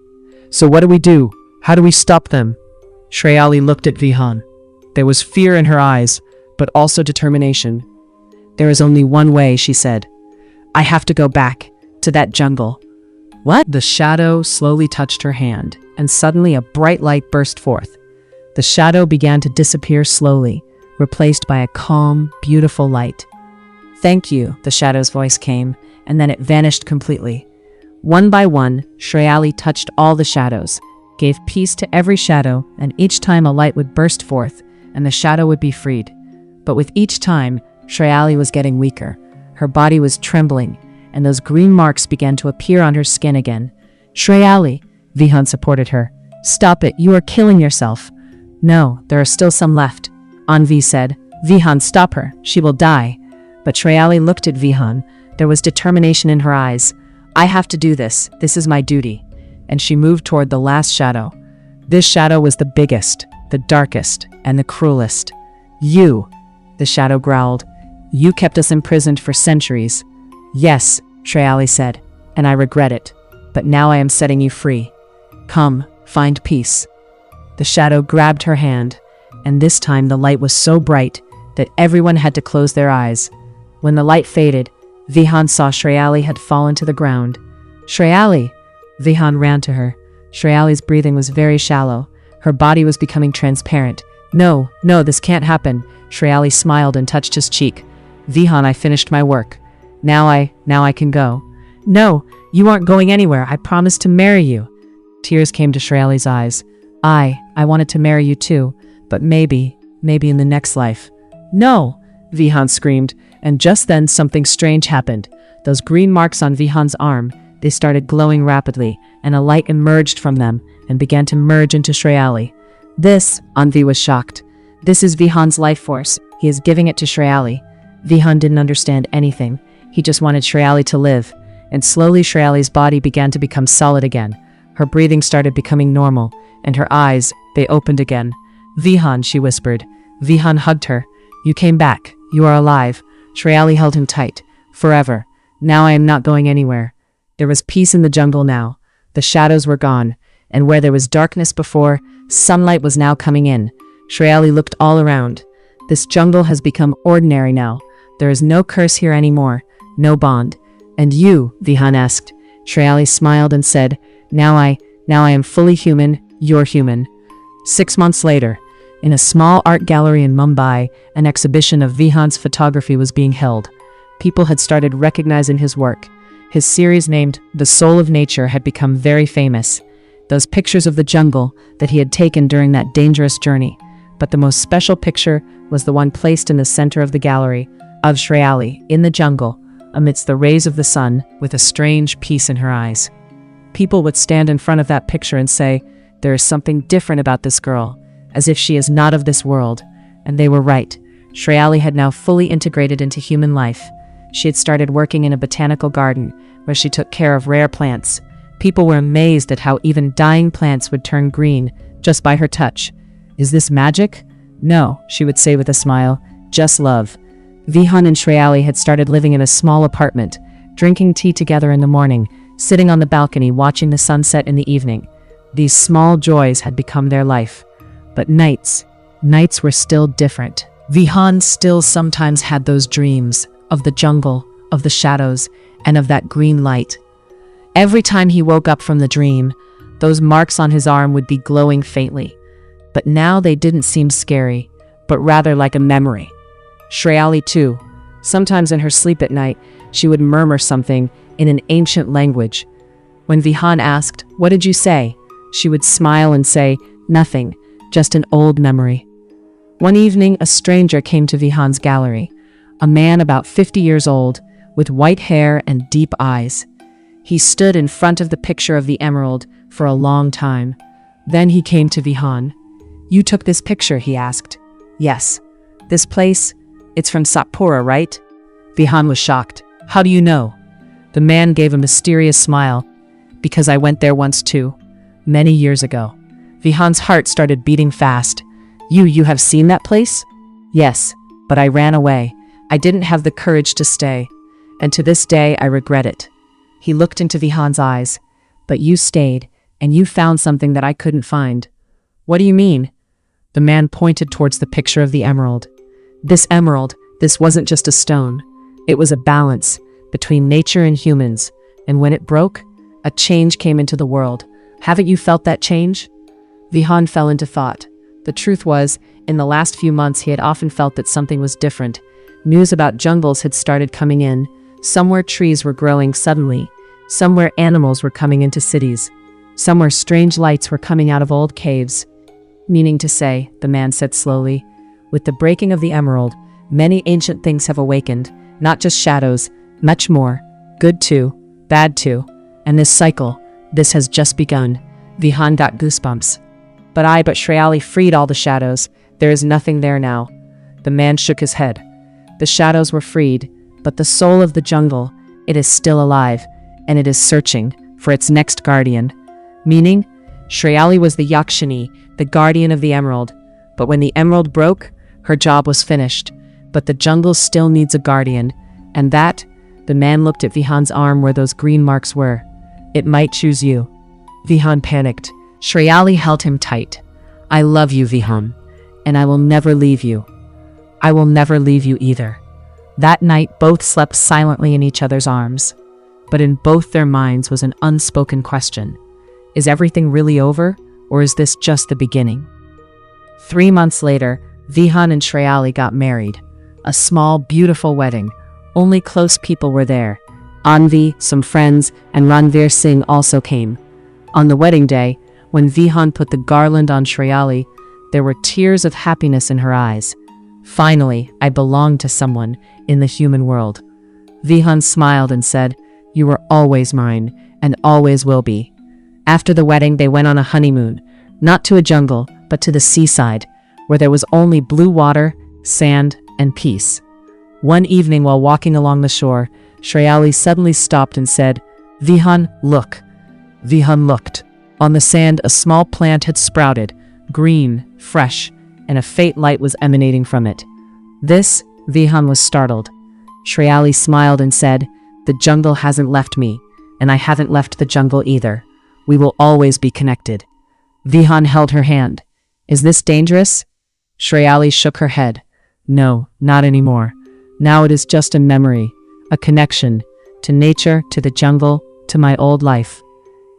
[SPEAKER 1] So what do we do? How do we stop them? Shreyali looked at Vihan. There was fear in her eyes, but also determination. There is only one way, she said. I have to go back to that jungle. What? The shadow slowly touched her hand, and suddenly a bright light burst forth. The shadow began to disappear slowly, replaced by a calm, beautiful light. Thank you, the shadow's voice came, and then it vanished completely. One by one, Shreyali touched all the shadows, gave peace to every shadow, and each time a light would burst forth, and the shadow would be freed. But with each time, Shreyali was getting weaker. Her body was trembling, and those green marks began to appear on her skin again. Shreyali, Vihan supported her. Stop it, you are killing yourself. No, there are still some left, Anvi said. Vihan, stop her, she will die. But Shreyali looked at Vihan. There was determination in her eyes. I have to do this is my duty. And she moved toward the last shadow. This shadow was the biggest, the darkest, and the cruelest. You, the shadow growled. You kept us imprisoned for centuries. Yes, Shreyali said, and I regret it. But now I am setting you free. Come, find peace. The shadow grabbed her hand, and this time the light was so bright that everyone had to close their eyes. When the light faded, Vihan saw Shreyali had fallen to the ground. Shreyali! Vihan ran to her. Shreyali's breathing was very shallow. Her body was becoming transparent. No, this can't happen. Shreyali smiled and touched his cheek. Vihan, I finished my work. Now I can go. No, you aren't going anywhere. I promised to marry you. Tears came to Shreyali's eyes. I wanted to marry you too, but maybe in the next life. No, Vihan screamed, and just then something strange happened. Those green marks on Vihan's arm, they started glowing rapidly, and a light emerged from them and began to merge into Shreyali. This, Anvi was shocked. This is Vihan's life force. He is giving it to Shreyali. Vihan didn't understand anything. He just wanted Shreyali to live. And slowly Shreyali's body began to become solid again. Her breathing started becoming normal, and her eyes, they opened again. Vihan, she whispered. Vihan hugged her. You came back. You are alive. Shreyali held him tight. Forever. Now I am not going anywhere. There was peace in the jungle now. The shadows were gone, and where there was darkness before, sunlight was now coming in. Shreyali looked all around. This jungle has become ordinary now. There is no curse here anymore, no bond. And you, Vihan asked. Shreyali smiled and said, Now I am fully human, you're human. 6 months later, in a small art gallery in Mumbai, an exhibition of Vihan's photography was being held. People had started recognizing his work. His series named The Soul of Nature had become very famous. Those pictures of the jungle that he had taken during that dangerous journey. But the most special picture was the one placed in the center of the gallery, of Shreyali, in the jungle, amidst the rays of the sun, with a strange peace in her eyes. People would stand in front of that picture and say, there is something different about this girl, as if she is not of this world. And they were right. Shreyali had now fully integrated into human life. She had started working in a botanical garden, where she took care of rare plants. People were amazed at how even dying plants would turn green just by her touch. Is this magic? No, she would say with a smile, just love. Vihan and Shreyali had started living in a small apartment, drinking tea together in the morning, sitting on the balcony watching the sunset in the evening. These small joys had become their life. But nights were still different. Vihan still sometimes had those dreams of the jungle, of the shadows, and of that green light. Every time he woke up from the dream, those marks on his arm would be glowing faintly. But now they didn't seem scary, but rather like a memory. Shreyali too. Sometimes in her sleep at night, she would murmur something in an ancient language. When Vihan asked, "What did you say?" she would smile and say, "Nothing, just an old memory." One evening, a stranger came to Vihan's gallery, a man about 50 years old, with white hair and deep eyes. He stood in front of the picture of the emerald for a long time. Then he came to Vihan. "You took this picture?" he asked. "Yes. This place, it's from Satpura, right?" Vihan was shocked. "How do you know?" The man gave a mysterious smile. "Because I went there once too, many years ago." Vihan's heart started beating fast. You have seen that place?" "Yes, but I ran away. I didn't have the courage to stay. And to this day, I regret it." He looked into Vihan's eyes. "But you stayed, and you found something that I couldn't find." "What do you mean?" The man pointed towards the picture of the emerald. This emerald, this wasn't just a stone. It was a balance between nature and humans. And when it broke, a change came into the world. Haven't you felt that change? Vihan fell into thought. The truth was, in the last few months he had often felt that something was different. News about jungles had started coming in. Somewhere trees were growing suddenly. Somewhere animals were coming into cities. Somewhere strange lights were coming out of old caves. "Meaning to say," the man said slowly, "with the breaking of the emerald, many ancient things have awakened, not just shadows, much more, good too, bad too. And this cycle, this has just begun." Vihan got goosebumps. But Shreyali freed all the shadows. There is nothing there now." The man shook his head. "The shadows were freed, but the soul of the jungle, it is still alive, and it is searching for its next guardian." Meaning, Shreyali was the Yakshini, the guardian of the emerald. But when the emerald broke, her job was finished. But the jungle still needs a guardian. And that, the man looked at Vihan's arm where those green marks were. "It might choose you." Vihan panicked. Shreyali held him tight. "I love you, Vihan, and I will never leave you. I will never leave you either." That night, both slept silently in each other's arms. But in both their minds was an unspoken question. Is everything really over, or is this just the beginning? 3 months later, Vihan and Shreyali got married. A small, beautiful wedding. Only close people were there. Anvi, some friends, and Ranveer Singh also came. On the wedding day, when Vihan put the garland on Shreyali, there were tears of happiness in her eyes. "Finally, I belong to someone in the human world." Vihan smiled and said, "You were always mine, and always will be." After the wedding, they went on a honeymoon, not to a jungle, but to the seaside, where there was only blue water, sand, and peace. One evening while walking along the shore, Shreyali suddenly stopped and said, "Vihan, look." Vihan looked. On the sand, a small plant had sprouted, green, fresh, and a faint light was emanating from it. This, Vihan was startled. Shreyali smiled and said, "The jungle hasn't left me, and I haven't left the jungle either. We will always be connected." Vihan held her hand. "Is this dangerous?" Shreyali shook her head. "No, not anymore. Now it is just a memory, a connection, to nature, to the jungle, to my old life."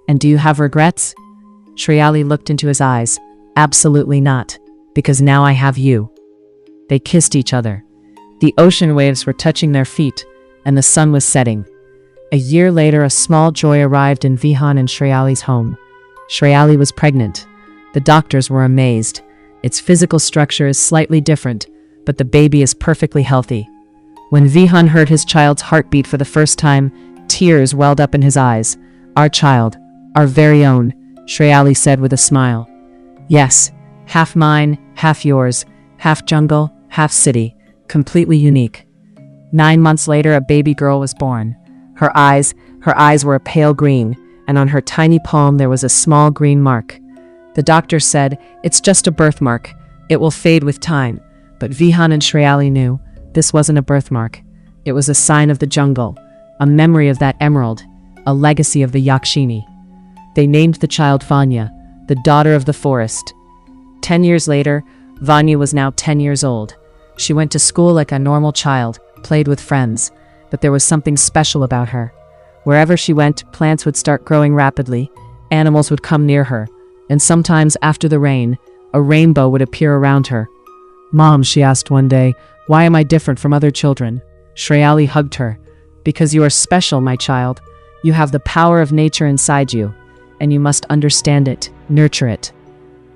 [SPEAKER 1] "And do you have regrets?" Shreyali looked into his eyes. "Absolutely not, because now I have you." They kissed each other. The ocean waves were touching their feet, and the sun was setting. A year later, a small joy arrived in Vihan and Shreyali's home. Shreyali was pregnant. The doctors were amazed. Its physical structure is slightly different, but the baby is perfectly healthy. When Vihan heard his child's heartbeat for the first time, tears welled up in his eyes. "Our child, our very own," Shreyali said with a smile. "Yes, half mine, half yours, half jungle, half city, completely unique." 9 months later, a baby girl was born. Her eyes were a pale green, and on her tiny palm there was a small green mark. The doctor said, "It's just a birthmark. It will fade with time." But Vihan and Shreyali knew this wasn't a birthmark. It was a sign of the jungle, a memory of that emerald. a legacy of the Yakshini. They named the child Vanya, the daughter of the forest. 10 years later, Vanya was now 10 years old. She went to school like a normal child, played with friends, but there was something special about her. Wherever she went, plants would start growing rapidly, animals would come near her, and sometimes after the rain, a rainbow would appear around her. "Mom," she asked one day, "why am I different from other children?" Shreyali hugged her. "Because you are special, my child. You have the power of nature inside you, and you must understand it, nurture it."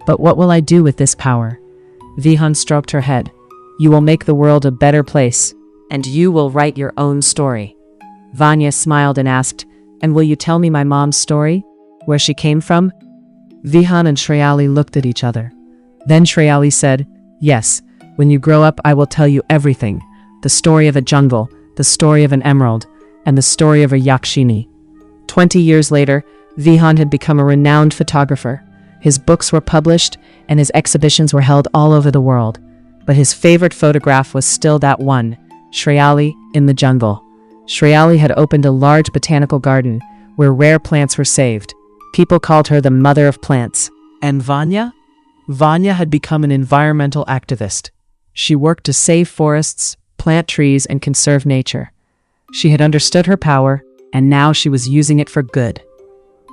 [SPEAKER 1] "But what will I do with this power?" Vihan stroked her head. "You will make the world a better place, and you will write your own story." Vanya smiled and asked, "And will you tell me my mom's story? Where she came from?" Vihan and Shreyali looked at each other. Then Shreyali said, "Yes, when you grow up I will tell you everything. The story of a jungle, the story of an emerald, and the story of a Yakshini." 20 years later, Vihan had become a renowned photographer. His books were published, and his exhibitions were held all over the world. But his favorite photograph was still that one, Shreyali in the jungle. Shreyali had opened a large botanical garden where rare plants were saved. People called her the mother of plants. And Vanya? Vanya had become an environmental activist. She worked to save forests, plant trees, and conserve nature. She had understood her power, and now she was using it for good.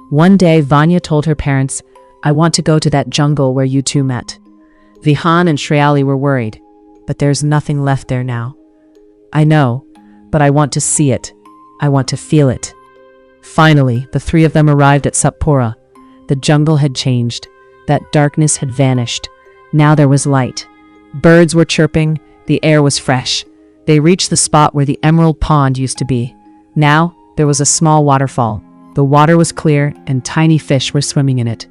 [SPEAKER 1] One day, Vanya told her parents, "I want to go to that jungle where you two met." Vihan and Shreyali were worried, "But there's nothing left there now." "I know, but I want to see it. I want to feel it." Finally, the three of them arrived at Satpura. The jungle had changed. That darkness had vanished. Now there was light. Birds were chirping. The air was fresh. They reached the spot where the emerald pond used to be. Now, there was a small waterfall. The water was clear, and tiny fish were swimming in it.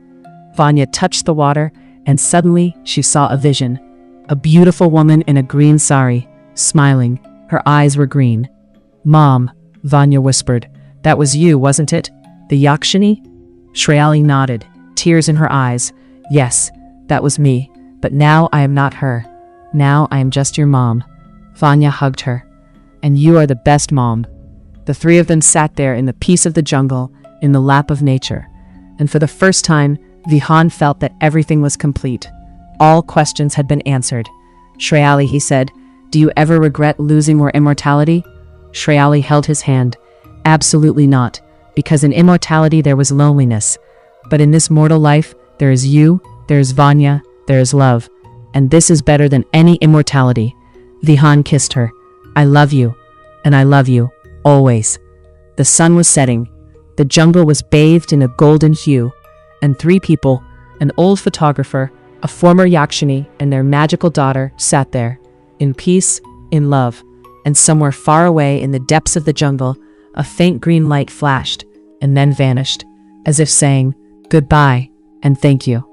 [SPEAKER 1] Vanya touched the water, and suddenly she saw a vision. A beautiful woman in a green sari, smiling. Her eyes were green. "Mom," Vanya whispered. "That was you, wasn't it? The Yakshini?" Shreyali nodded, tears in her eyes. "Yes, that was me. But now I am not her. Now I am just your mom." Vanya hugged her. "And you are the best mom." The three of them sat there in the peace of the jungle, in the lap of nature. And for the first time, Vihan felt that everything was complete. All questions had been answered. "Shreyali," he said, "do you ever regret losing your immortality?" Shreyali held his hand. "Absolutely not, because in immortality there was loneliness. But in this mortal life, there is you, there is Vanya, there is love. And this is better than any immortality." Vihan kissed her. "I love you, and I love you, always." The sun was setting. The jungle was bathed in a golden hue, and three people, an old photographer, a former Yakshini, and their magical daughter, sat there, in peace, in love. And somewhere far away in the depths of the jungle, a faint green light flashed, and then vanished, as if saying, "Goodbye, and thank you."